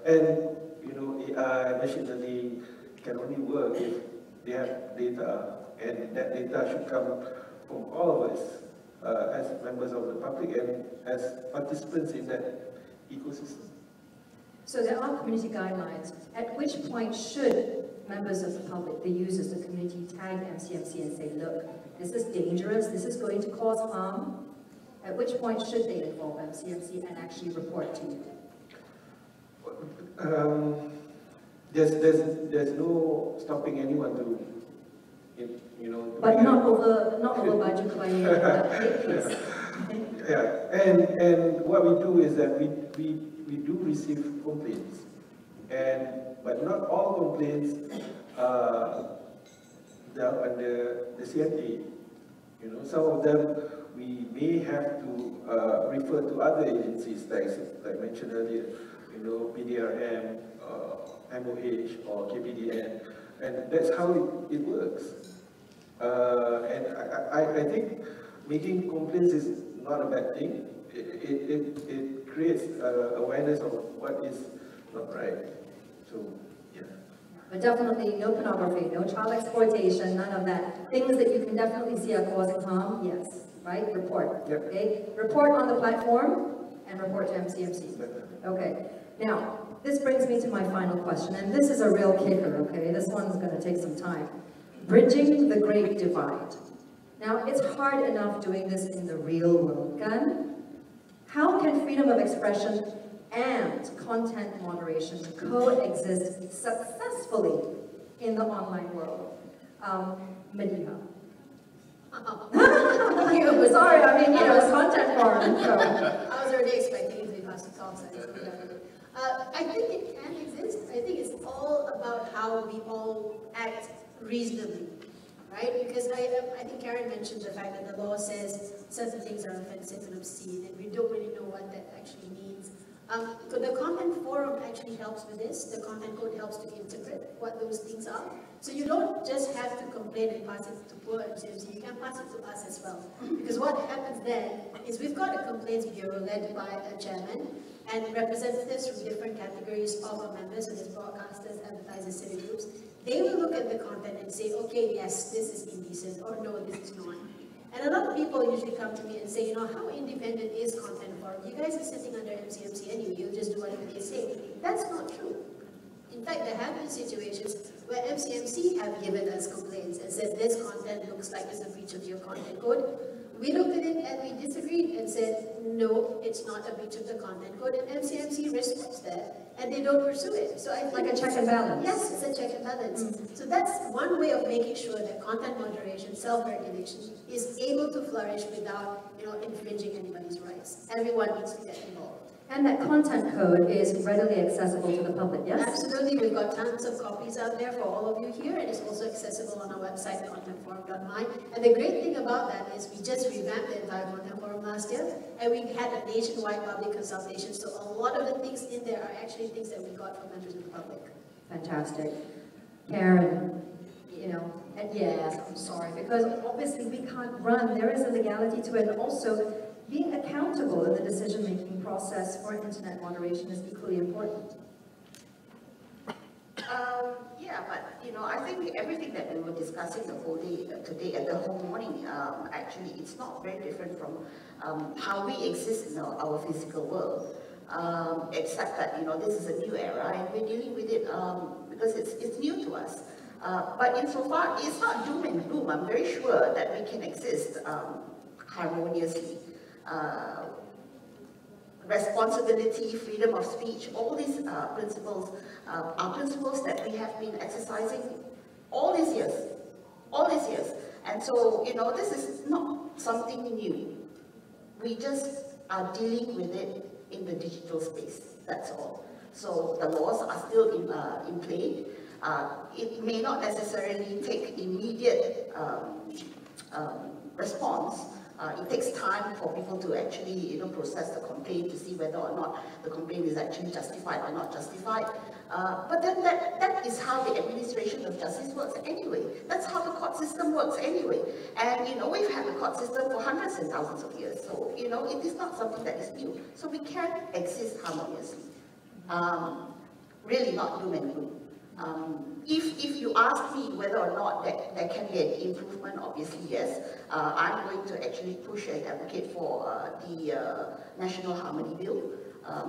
And you know, AI, machine learning can only work if they have data, and that data should come from all of us as members of the public and as participants in that ecosystem. So there are community guidelines. At which point should members of the public, the users, the community, tag MCMC and say, look, this is dangerous, this is going to cause harm? At which point should they involve MCMC and actually report to you? There's no stopping anyone to, you know. But not over budget by Yeah, and what we do is that we do receive complaints, but not all complaints are under the CNA. You know, some of them we may have to refer to other agencies, like I mentioned earlier, you know, PDRM, MOH, or KPDN, and that's how it works. And I think making complaints is not a bad thing. It creates awareness of what is not right. So, yeah. But definitely no pornography, no child exploitation, none of that. Things that you can definitely see are causing harm, yes, right? Report. Yep. Okay? Report on the platform and report to MCMC. Okay. Now, this brings me to my final question, and this is a real kicker, okay? This one's going to take some time. Bridging the Great Divide. Now, it's hard enough doing this in the real world, kan? How can freedom of expression and content moderation coexist successfully in the online world? Medina. Sorry, I mean, you know, it's content forum, so. I was already expecting it to be Pastor Tom, so I think it can exist. I think it's all about how we all act reasonably, right? Because I think Karen mentioned the fact that the law says certain things are offensive and obscene, and we don't really know what that actually means. The content forum actually helps with this. The content code helps to interpret what those things are. So you don't just have to complain and pass it to poor MCMC, you can pass it to us as well. Because what happens then is we've got a complaints bureau led by a chairman and representatives from different categories of our members, so there's broadcasters, advertisers, civic groups. They will look at the content and say, okay, yes, this is indecent, or no, this is not. And a lot of people usually come to me and say, you know, how independent is content forum? You guys are sitting under MCMC anyway, you'll just do whatever they say. That's not true. In fact, there have been situations where MCMC have given us complaints and said, this content looks like it's a breach of your content code. We looked at it and we disagreed and said, no, it's not a breach of the content code, and MCMC respects that, and they don't pursue it. So I think like a check and balance. Yes, it's a check and balance. So that's one way of making sure that content moderation, self-regulation is able to flourish without, you know, infringing anybody's rights. Everyone needs to get involved. And that content code is readily accessible to the public, yes? Absolutely, we've got tons of copies out there for all of you here, and it's also accessible on our website, contentforum.my. And the great thing about that is we just revamped the entire Content Forum last year, and we had a nationwide public consultation, so a lot of the things in there are actually things that we got from members of the public. Fantastic. Karen, you know, and yes, I'm sorry, because obviously we can't run, there is a legality to it, and also being accountable in the decision-making process for internet moderation is equally important. Yeah, but you know, I think everything that we were discussing the whole day today and the whole morning, actually, it's not very different from how we exist in our physical world. Except that, you know, this is a new era and we're dealing with it because it's new to us. But insofar, it's not doom and gloom. I'm very sure that we can exist harmoniously. Responsibility, freedom of speech, all these principles are principles that we have been exercising all these years. And so, you know, this is not something new. We just are dealing with it in the digital space, that's all. So the laws are still in play. It may not necessarily take immediate response. It takes time for people to actually, you know, process the complaint to see whether or not the complaint is actually justified or not justified. But then that is how the administration of justice works anyway. That's how the court system works anyway. And, you know, we've had the court system for hundreds and thousands of years. So, you know, it is not something that is new. So we can exist harmoniously. Really not doom and gloom. If you ask me whether or not there can be an improvement, obviously yes. I'm going to actually push and advocate for the National Harmony Bill.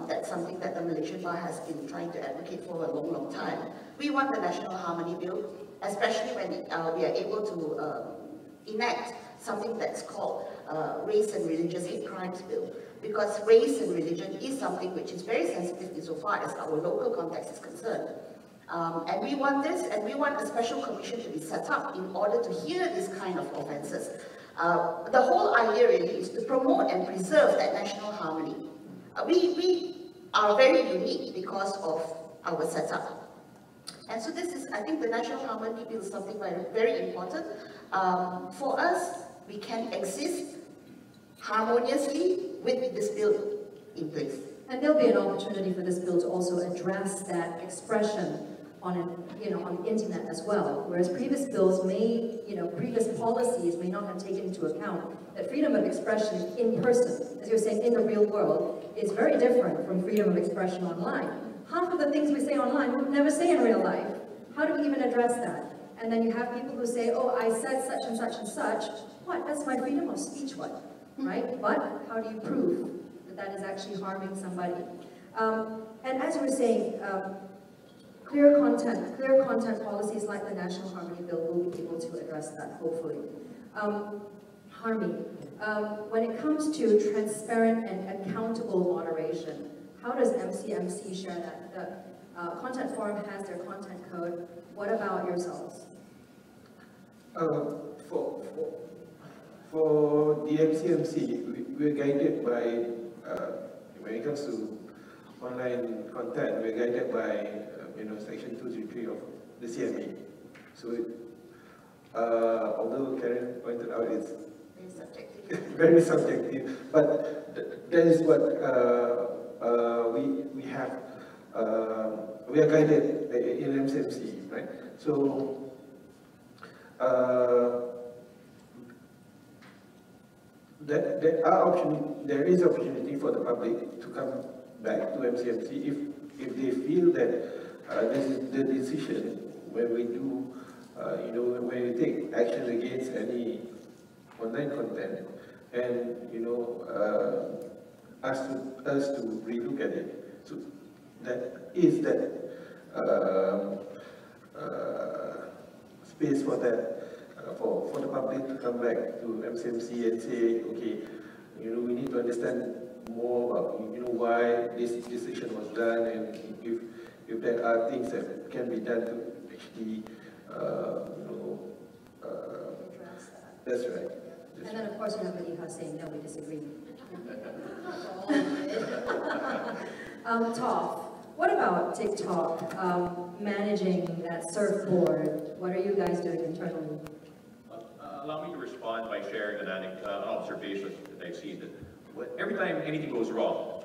That's something that the Malaysian Bar has been trying to advocate for a long, long time. We want the National Harmony Bill, especially when we are able to enact something that's called Race and Religious Hate Crimes Bill. Because race and religion is something which is very sensitive insofar as our local context is concerned. And we want this, and we want a special commission to be set up in order to hear this kind of offences. The whole idea really is to promote and preserve that national harmony. We are very unique because of our setup. And so this is, I think the National Harmony Bill is something very, very important. For us, we can exist harmoniously with this bill in place. And there'll be an opportunity for this bill to also address that expression on on the internet as well. Whereas previous bills may, previous policies may not have taken into account that freedom of expression in person, as you're saying, in the real world, is very different from freedom of expression online. Half of the things we say online, we would never say in real life. How do we even address that? And then you have people who say, oh, I said such and such and such. What? That's my freedom of speech, what? Right? But how do you prove that that is actually harming somebody? And as you were saying, clear content policies like the National Harmony Bill will be able to address that, hopefully. Harmony, when it comes to transparent and accountable moderation, how does MCMC share that? The Content Forum has their content code. What about yourselves? For the MCMC, we're guided by, when it comes to online content, we're guided by Section 233 of the CMA. So, although Karen pointed out it's very subjective, very subjective, but that is what we have. We are guided in MCMC, right? So, there is opportunity for the public to come back to MCMC if they feel that this is the decision when we do, when we take action against any online content, and ask us to relook at it. So that is that space for that, for the public to come back to MCMC and say, okay, we need to understand more about why this decision was done, and if there are things that can be done to actually Address that. that's right. And then of course you have Madiha saying, no, we disagree. Toph, what about TikTok managing that surfboard? What are you guys doing internally? Allow me to respond by sharing an observation that I've seen. That every time anything goes wrong,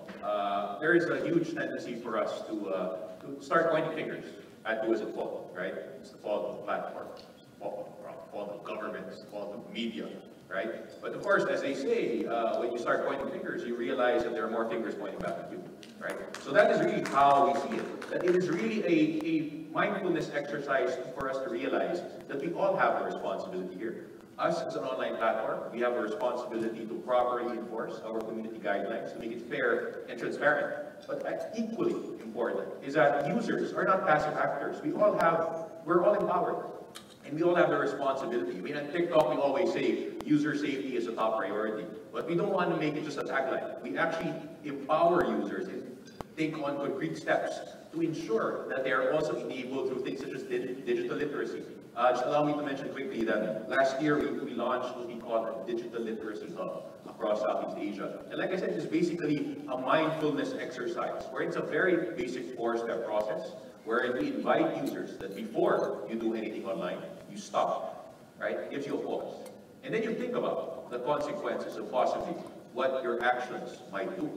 there is a huge tendency for us to start pointing fingers at who is at fault, right? It's the fault of the platform, it's the fault of the government, it's the fault of the media, right? But of course, as they say, when you start pointing fingers, you realize that there are more fingers pointing back at you, right? So that is really how we see it. That it is really a mindfulness exercise for us to realize that we all have a responsibility here. Us as an online platform, we have a responsibility to properly enforce our community guidelines to make it fair and transparent. But equally important is that users are not passive actors. We're all empowered. And we all have the responsibility. I mean, on TikTok, we always say user safety is a top priority. But we don't want to make it just a tagline. We actually empower users and take on concrete steps to ensure that they are also enabled through things such as digital literacy, Just allow me to mention quickly that last year we launched what we call a digital literacy hub across Southeast Asia. And like I said, it's basically a mindfulness exercise where it's a very basic 4-step process wherein we invite users that before you do anything online, you stop, right? It gives you a pause. And then you think about the consequences of possibly what your actions might do.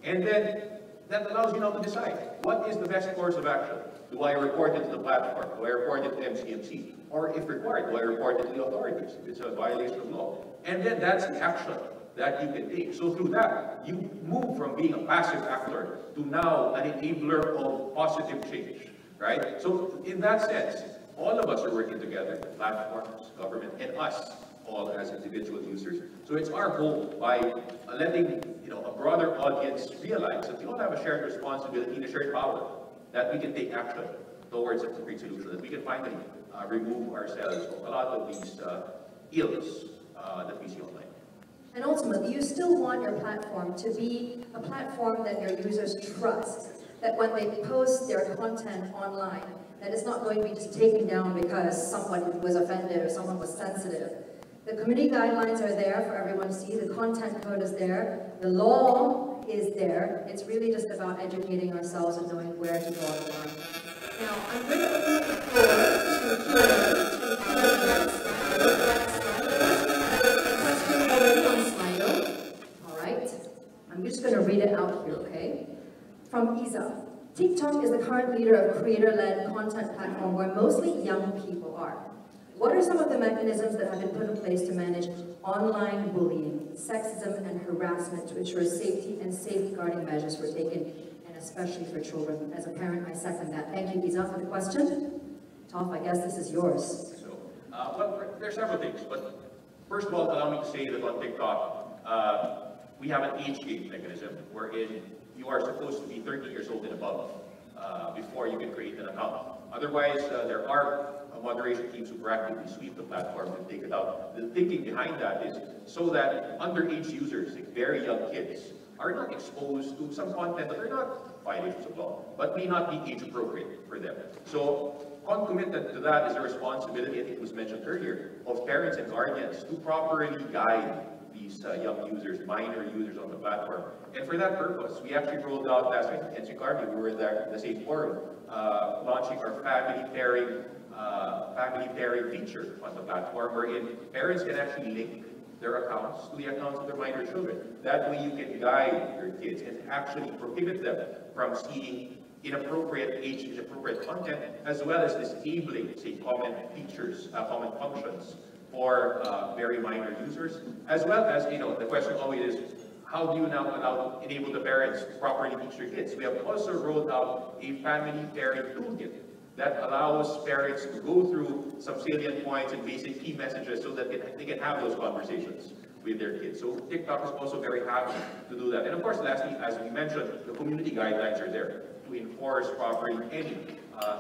And then that allows you now to decide, what is the best course of action? Do I report it to the platform? Do I report it to MCMC? Or if required, do I report it to the authorities if it's a violation of law? And then that's the action that you can take. So through that, you move from being a passive actor to now an enabler of positive change, right? So in that sense, all of us are working together, platforms, government, and us, all as individual users. So it's our goal by letting a broader audience realize that we all have a shared responsibility and a shared power, that we can take action towards a concrete solution, that we can finally remove ourselves from a lot of these ills that we see online. And ultimately, you still want your platform to be a platform that your users trust, that when they post their content online, that it's not going to be just taken down because someone was offended or someone was sensitive. The community guidelines are there for everyone to see, the content code is there, the law is there. It's really just about educating ourselves and knowing where to draw the line. Now, I'm going to open the floor to question already on Slido. All right, I'm just going to read it out here, okay? From Isa. TikTok is the current leader of creator-led content platform where mostly young people are. What are some of the mechanisms that have been put in place to manage online bullying, sexism, and harassment to ensure safety and safeguarding measures were taken, and especially for children? As a parent, I second that. Thank you, Isa, for the question. Toph, I guess this is yours. So, well, there are several things, but first of all, allow me to say that on TikTok, we have an age gate mechanism wherein you are supposed to be 30 years old and above before you can create an account. Otherwise, there are moderation teams who proactively sweep the platform and take it out. The thinking behind that is so that underage users, like very young kids, are not exposed to some content that are not violations of law, but may not be age appropriate for them. So concomitant to that is the responsibility, I think it was mentioned earlier, of parents and guardians to properly guide these young users, minor users on the platform. And for that purpose, we actually rolled out last week in NCCARB, we were there in the same forum, launching our family pairing feature on the platform, wherein parents can actually link their accounts to the accounts of their minor children. That way you can guide your kids and actually prohibit them from seeing inappropriate age-inappropriate content, as well as disabling, say, common features, common functions for very minor users, as well as, the question always is, how do you now enable the parents to properly teach their kids? We have also rolled out a family pairing toolkit that allows parents to go through some salient points and basic key messages so that they can have those conversations with their kids. So TikTok is also very happy to do that. And of course, lastly, as we mentioned, the community guidelines are there to enforce properly any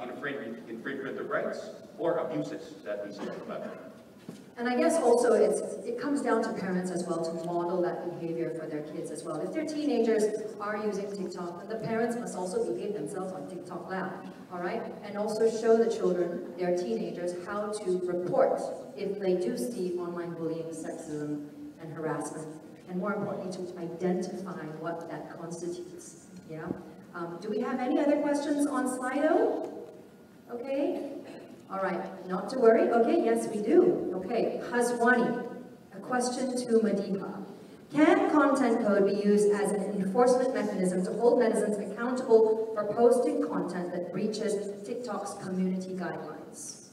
infringement of rights or abuses that we see on the platform. And I guess also it comes down to parents as well to model that behavior for their kids as well. If their teenagers are using TikTok, then the parents must also behave themselves on TikTok Lab, all right? And also show the children, their teenagers, how to report if they do see online bullying, sexism, and harassment. And more importantly, to identify what that constitutes, yeah? Do we have any other questions on Slido? Okay. All right, not to worry. Okay, yes, we do. Okay, AWANI, a question to Madiha. Can content code be used as an enforcement mechanism to hold netizens accountable for posting content that breaches TikTok's community guidelines?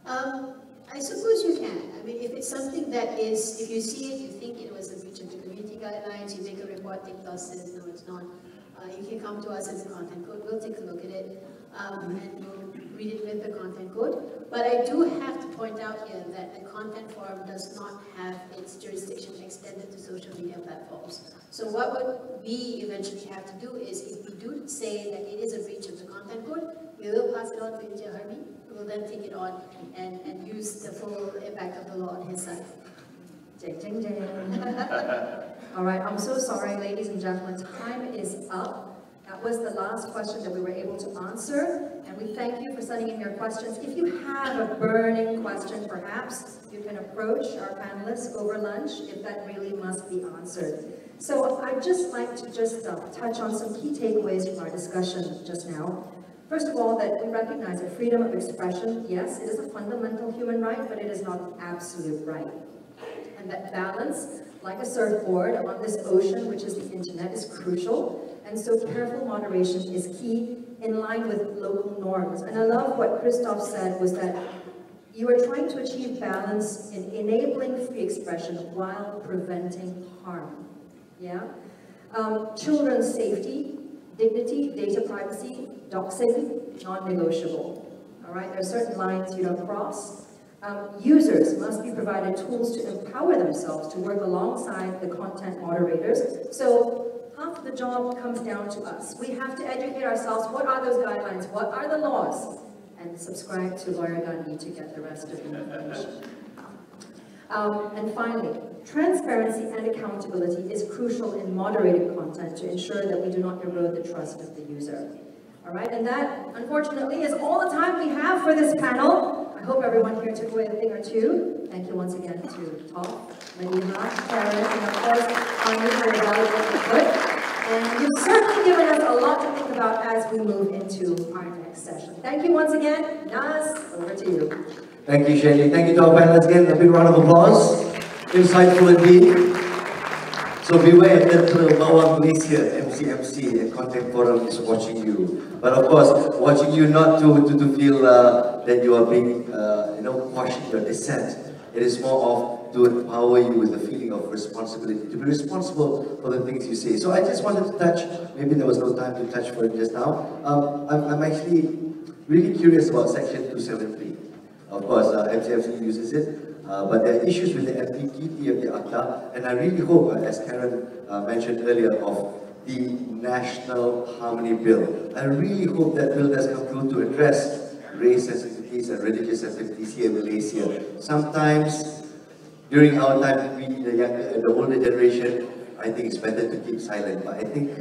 I suppose you can. I mean, if it's something that is, if you see it, you think it was a breach of the community guidelines, you make a report, TikTok says, no, it's not. You can come to us as a content code, we'll take a look at it, and we'll read it with the content code. But I do have to point out here that the content forum does not have its jurisdiction extended to social media platforms. So what would we eventually have to do is, if we do say that it is a breach of the content code, we will pass it on to India Harvey, who will then take it on and use the full impact of the law on his side. Ding, ding, ding. All right, I'm so sorry, ladies and gentlemen, time is up. That was the last question that we were able to answer. And we thank you for sending in your questions. If you have a burning question, perhaps you can approach our panelists over lunch if that really must be answered. So I'd just like to touch on some key takeaways from our discussion just now. First of all, that we recognize that freedom of expression, yes, it is a fundamental human right, but it is not an absolute right. And that balance, like a surfboard on this ocean, which is the internet, is crucial. And so careful moderation is key, in line with local norms. And I love what Christoph said, was that you are trying to achieve balance in enabling free expression while preventing harm. Yeah? Children's safety, dignity, data privacy, doxing, non-negotiable. All right, there are certain lines you don't cross. Users must be provided tools to empower themselves to work alongside the content moderators. So half the job comes down to us. We have to educate ourselves. What are those guidelines? What are the laws? And subscribe to Lawyer Gandhi to get the rest of the information. And finally, transparency and accountability is crucial in moderating content to ensure that we do not erode the trust of the user. All right, and that, unfortunately, is all the time we have for this panel. I hope everyone here took away a thing or two. Thank you once again to Top, Mediha, Karen, and of course, Anya for your valuable input. And you've certainly given us a lot to think about as we move into our next session. Thank you once again. Naz, over to you. Thank you, Shani. Thank you to our panelists again. A big round of applause. Insightful indeed. So beware that Bawang Malaysia, MCMC, and Content Forum is watching you. But of course, watching you not to feel that you are being, quashing your dissent. It is more of to empower you with a feeling of responsibility, to be responsible for the things you say. So I just wanted to touch, maybe there was no time to touch for it just now. I'm actually really curious about Section 273. Of course, MCMC uses it. But there are issues with the ambiguity of the ACTA, and I really hope, as Karen mentioned earlier, of the National Harmony Bill. I really hope that bill does come through to address race sensitivities and religious sensitivities here in Malaysia. Sometimes, during our time, we, the older generation, I think it's better to keep silent. But I think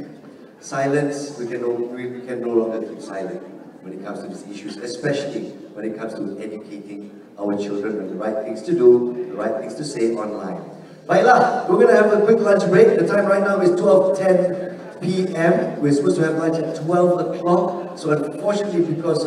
silence, we can no longer keep silent when it comes to these issues, especially when it comes to educating our children on the right things to do, the right things to say online. Baiklah, we're going to have a quick lunch break. The time right now is 12:10 p.m. We're supposed to have lunch at 12 o'clock. So unfortunately, because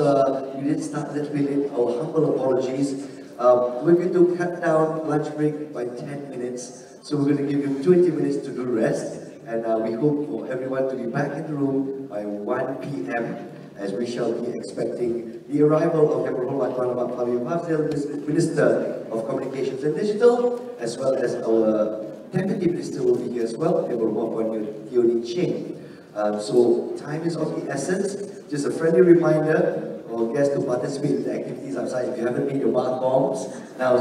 we didn't start that late, our humble apologies. We're going to cut down lunch break by 10 minutes. So we're going to give you 20 minutes to do rest. And we hope for everyone to be back in the room by 1 p.m. as we shall be expecting the arrival of the Minister of Communications and Digital, as well as our Deputy Minister will be here as well, so time is of the essence. Just a friendly reminder for guests to participate in the activities outside. If you haven't made your bath bombs, now